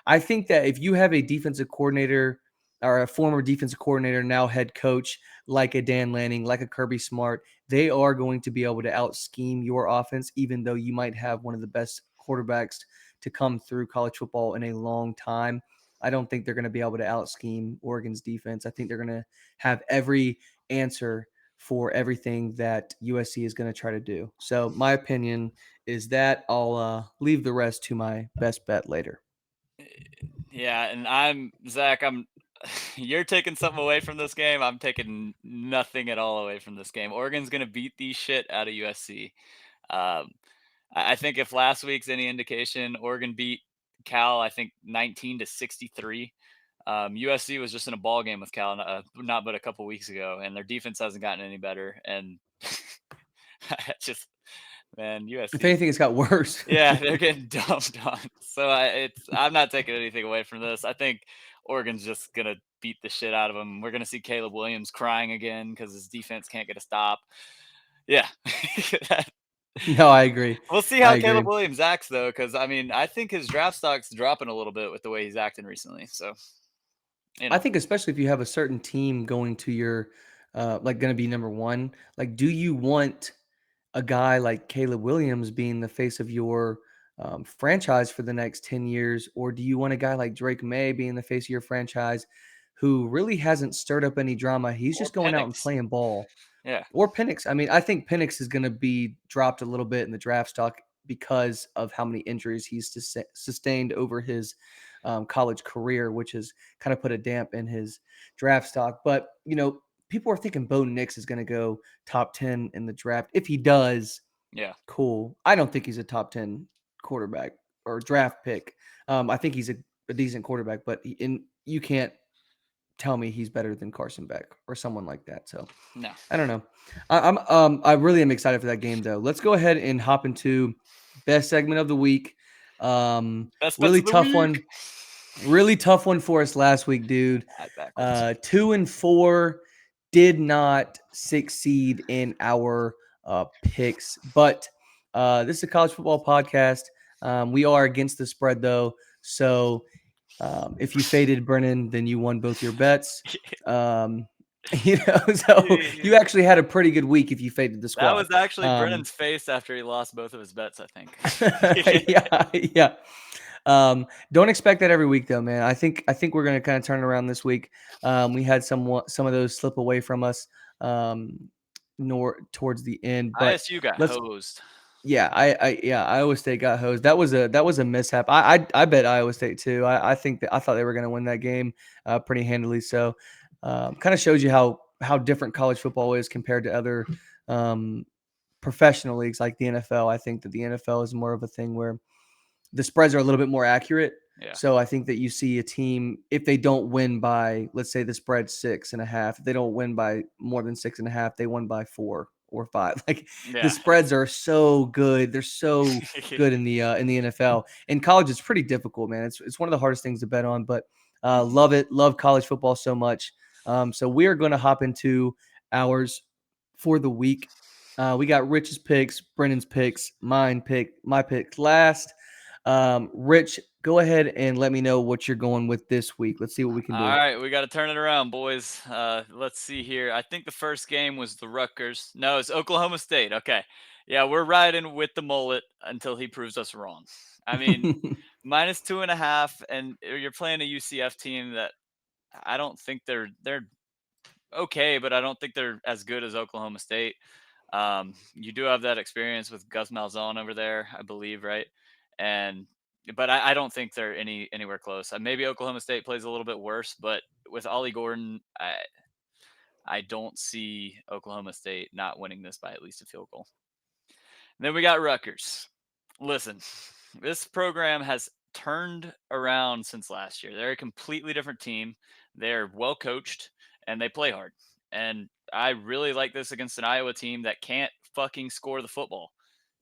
I think that if you have a defensive coordinator or a former defensive coordinator, now head coach, like a Dan Lanning, like a Kirby Smart, they are going to be able to out scheme your offense, even though you might have one of the best quarterbacks to come through college football in a long time. I don't think they're going to be able to out scheme Oregon's defense. I think they're going to have every answer for everything that USC is going to try to do. So my opinion is that I'll leave the rest to my best bet later. Yeah, and I'm Zach. You're taking something away from this game. I'm taking nothing at all away from this game. Oregon's gonna beat the shit out of USC. Um, I think if last week's any indication, Oregon beat Cal, I think 19-63. USC was just in a ball game with Cal, not but a couple weeks ago, and their defense hasn't gotten any better. And just man, If USC. anything, it's got worse. Yeah, they're getting dumped on. So I'm not taking anything away from this. I think Oregon's just gonna beat the shit out of them. We're gonna see Caleb Williams crying again because his defense can't get a stop. Yeah, No, I agree. we'll see I how Caleb agree. Williams acts though, because I mean I think his draft stock's dropping a little bit with the way he's acting recently. So you I know, think especially if you have a certain team going to your like going to be number one, like do you want a guy like Caleb Williams being the face of your franchise for the next 10 years? Or do you want a guy like Drake May being the face of your franchise who really hasn't stirred up any drama? He's or just going out and Penix. playing ball. Yeah, Or Penix. I mean, I think Penix is going to be dropped a little bit in the draft stock because of how many injuries he's sustained over his college career, which has kind of put a damp in his draft stock. But, people are thinking Bo Nix is going to go top 10 in the draft. If he does, yeah, cool. I don't think he's a top 10 quarterback or draft pick. I think he's a decent quarterback, but you can't tell me he's better than Carson Beck or someone like that. So no. I don't know. I really am excited for that game though. Let's go ahead and hop into best segment of the week. Best bets Really of the tough week. one. Really tough one for us last week, dude. Backwards. 2-4 did not succeed in our picks, but this is a college football podcast. We are against the spread though, so if you faded Brennan, then you won both your bets. Um, so you actually had a pretty good week if you faded the That squad. was actually Um, Brennan's face after he lost both of his bets, I think. yeah, yeah. Don't expect that every week though, man. I think we're gonna kind of turn it around this week. We had some of those slip away from us, um, nor towards the end, but ISU got let's hosed. yeah, Iowa State got hosed. That was a mishap. I bet Iowa State too. I thought they were going to win that game pretty handily. So, kind of shows you how different college football is compared to other um, professional leagues like the NFL. I think that the NFL is more of a thing where the spreads are a little bit more accurate. Yeah. So I think that you see a team, if they don't win by, let's say the spread 6.5, if they don't win by more than 6.5, they won by 4 or 5. Like the Yeah. spreads are so good. They're so good in the NFL. In college, it's pretty difficult, man. It's one of the hardest things to bet on, but Mhm. love it. Love college football so much. So we are going to hop into ours for the week. We got Rich's picks, Brennan's picks, my picks last. Rich, go ahead and let me know what you're going with this week. Let's see what we can All do. right, we got to turn it around, boys. Let's see here. I think the first game was the Rutgers. No, it's Oklahoma State. Okay. Yeah, we're riding with the mullet until he proves us wrong. I mean, minus 2.5, and you're playing a UCF team that I don't think they're okay, but I don't think they're as good as Oklahoma State. You do have that experience with Gus Malzahn over there, I believe, right? And but I don't think they're anywhere close. Maybe Oklahoma State plays a little bit worse, but with Ollie Gordon, I don't see Oklahoma State not winning this by at least a field goal. Then we got Rutgers. Listen, this program has turned around since last year. They're a completely different team. They're well coached and they play hard. And I really like this against an Iowa team that can't fucking score the football.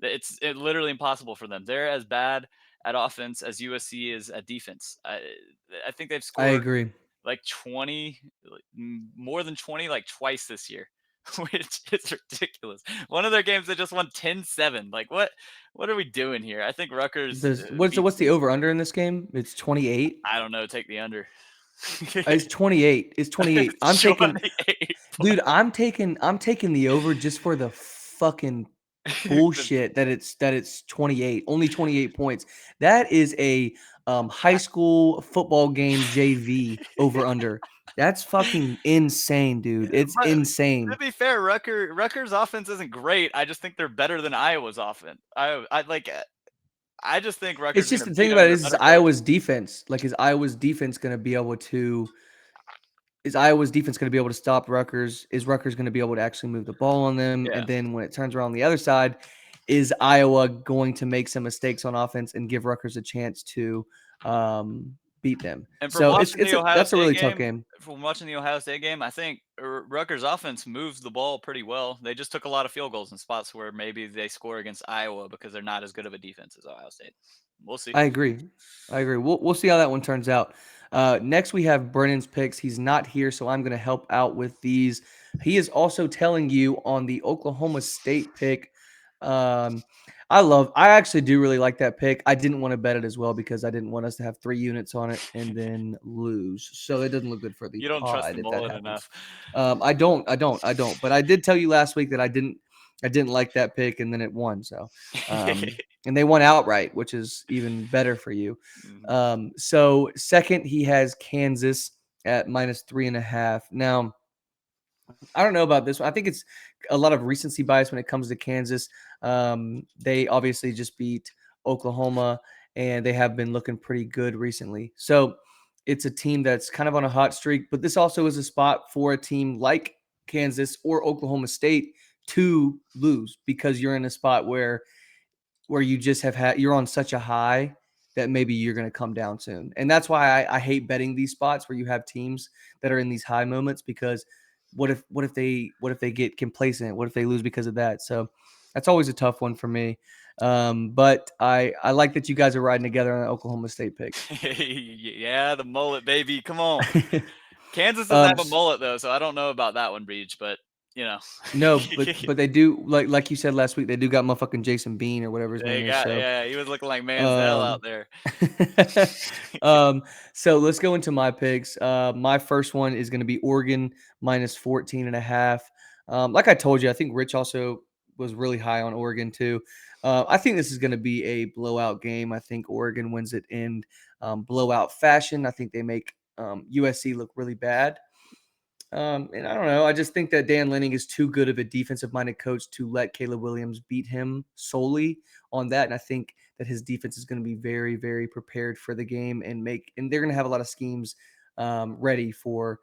It's literally impossible for them. They're as bad at offense as USC is at defense. I think they've I scored agree. like 20, more than 20, like twice this year, which is ridiculous. One of their games, they just won 10-7. Like, what are we doing here? I think Rutgers What's beats the them. over under in this game? It's 28. I don't know. Take the under. It's 28. It's 28. I'm It's taking 28. Dude, I'm taking the over just for the fucking The- bullshit that it's 28, only 28 points. That is a high school football game JV over under. That's fucking insane, dude. It's but to insane. be fair, Rutgers offense isn't great. I just think they're better than Iowa's offense. I like. I just think Rutgers It's is just going the to thing beat them. about it They're is better coach. Iowa's defense. Like, is Iowa's defense going to be able to stop Rutgers? Is Rutgers going to be able to actually move the ball on them? Yeah. And then when it turns around on the other side, is Iowa going to make some mistakes on offense and give Rutgers a chance to beat them? And So that's a really tough game. From watching the Ohio State game, I think Rutgers offense moves the ball pretty well. They just took a lot of field goals in spots where maybe they score against Iowa because they're not as good of a defense as Ohio State. We'll see. I agree. I agree. We'll see how that one turns out. Next, we have Brennan's picks. He's not here, so I'm going to help out with these. He is also telling you on the Oklahoma State pick. Um, I actually do really like that pick. I didn't want to bet it as well because I didn't want us to have 3 units on it and then lose. So it doesn't look good for the You don't trust pod the if that mullet happens. enough. I don't. But I did tell you last week that I didn't like that pick, and then it won. So, and they won outright, which is even better for you. Mhm. So second, he has Kansas at -3.5. Now, I don't know about this one. I think it's a lot of recency bias when it comes to Kansas. They obviously just beat Oklahoma, and they have been looking pretty good recently. So it's a team that's kind of on a hot streak, but this also is a spot for a team like Kansas or Oklahoma State to lose because you're in a spot where you just you're on such a high that maybe you're going to come down soon. And that's why I hate betting these spots where you have teams that are in these high moments because what if they get complacent? What if they lose because of that? So that's always a tough one for me. But I like that you guys are riding together on the Oklahoma State pick. Yeah, the mullet, baby. Come on. Kansas doesn't um, have a mullet though, so I don't know about that one, Breach. But you know, no, but they do like you said last week. They do got motherfucking Jason Bean or whatever his they name is. got So yeah. He was looking like Manziel out Um, there. um, so let's go into my picks. My first one is going to be Oregon -14.5. Like I told you, I think Rich also was really high on Oregon too. I think this is going to be a blowout game. I think Oregon wins it in blowout fashion. I think they make USC look really bad. And I don't know. I just think that Dan Lanning is too good of a defensive minded coach to let Caleb Williams beat him solely on that. And I think that his defense is going to be very, very prepared for the game and they're going to have a lot of schemes ready for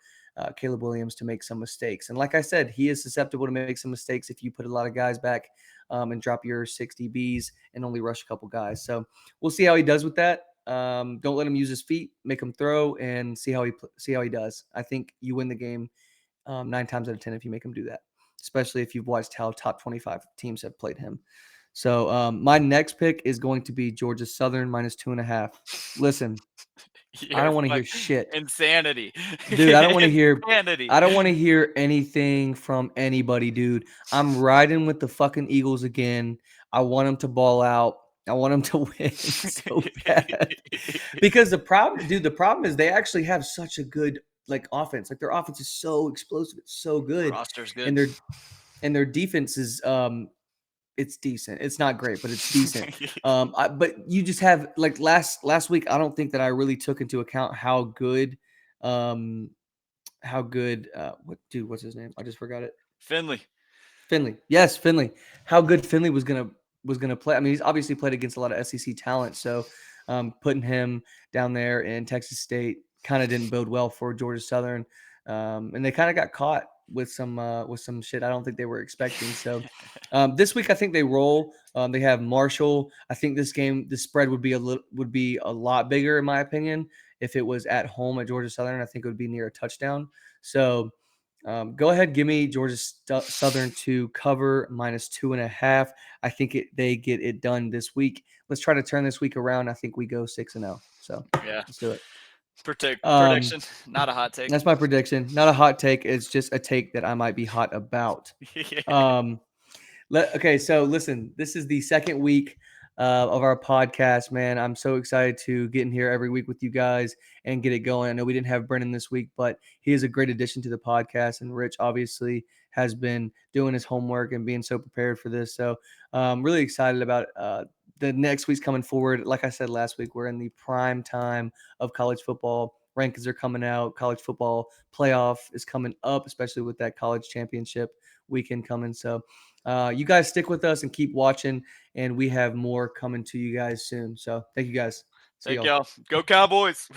Caleb Williams to make some mistakes. And like I said, he is susceptible to make some mistakes if you put a lot of guys back and drop your 60 Bs and only rush a couple guys. So we'll see how he does with that. Don't let him use his feet, make him throw, and see how he does. I think you win the game 9 times out of 10 if you make him do that, especially if you've watched how top 25 teams have played him. So my next pick is going to be Georgia Southern -2.5. Listen, I You're don't want to fuck hear shit, insanity. dude. I don't want to hear. Insanity. I don't want to hear anything from anybody, dude. I'm riding with the fucking Eagles again. I want them to ball out. I want them to win so bad. Because the problem is they actually have such a good like offense. Like their offense is so explosive, it's so good, Roster's and good. their defense is it's decent. It's not great, but it's decent. But you just have like last week. I don't think that I really took into account um, how good. What's his name? I just forgot it. Finley. Finley. Yes, Finley. How good Finley was gonna play. I mean, he's obviously played against a lot of SEC talent, so putting him down there in Texas State kind of didn't bode well for Georgia Southern, and they kind of got caught with some shit I don't think they were expecting. So this week I think they roll. They have Marshall. I think this game, the spread would be a lot bigger in my opinion if it was at home at Georgia Southern. I think it would be near a touchdown. So go ahead, give me Georgia Southern to cover -2.5. I think they get it done this week. Let's try to turn this week around. I think we go 6-0. So Yeah. let's do it. Prediction, not a hot take. That's my prediction. Not a hot take. It's just a take that I might be hot about. Yeah. Um, okay, so listen, this is the second week of our podcast, man. I'm so excited to get in here every week with you guys and get it going. I know we didn't have Brennan this week, but he is a great addition to the podcast. And Rich obviously has been doing his homework and being so prepared for this. So I'm really excited about the next week's coming forward. Like I said last week, we're in the prime time of college football. Rankings are coming out. College football playoff is coming up, especially with that college championship weekend coming. So you guys stick with us and keep watching, and we have more coming to you guys soon. So thank you guys. See Thank y'all. y'all. Go Cowboys.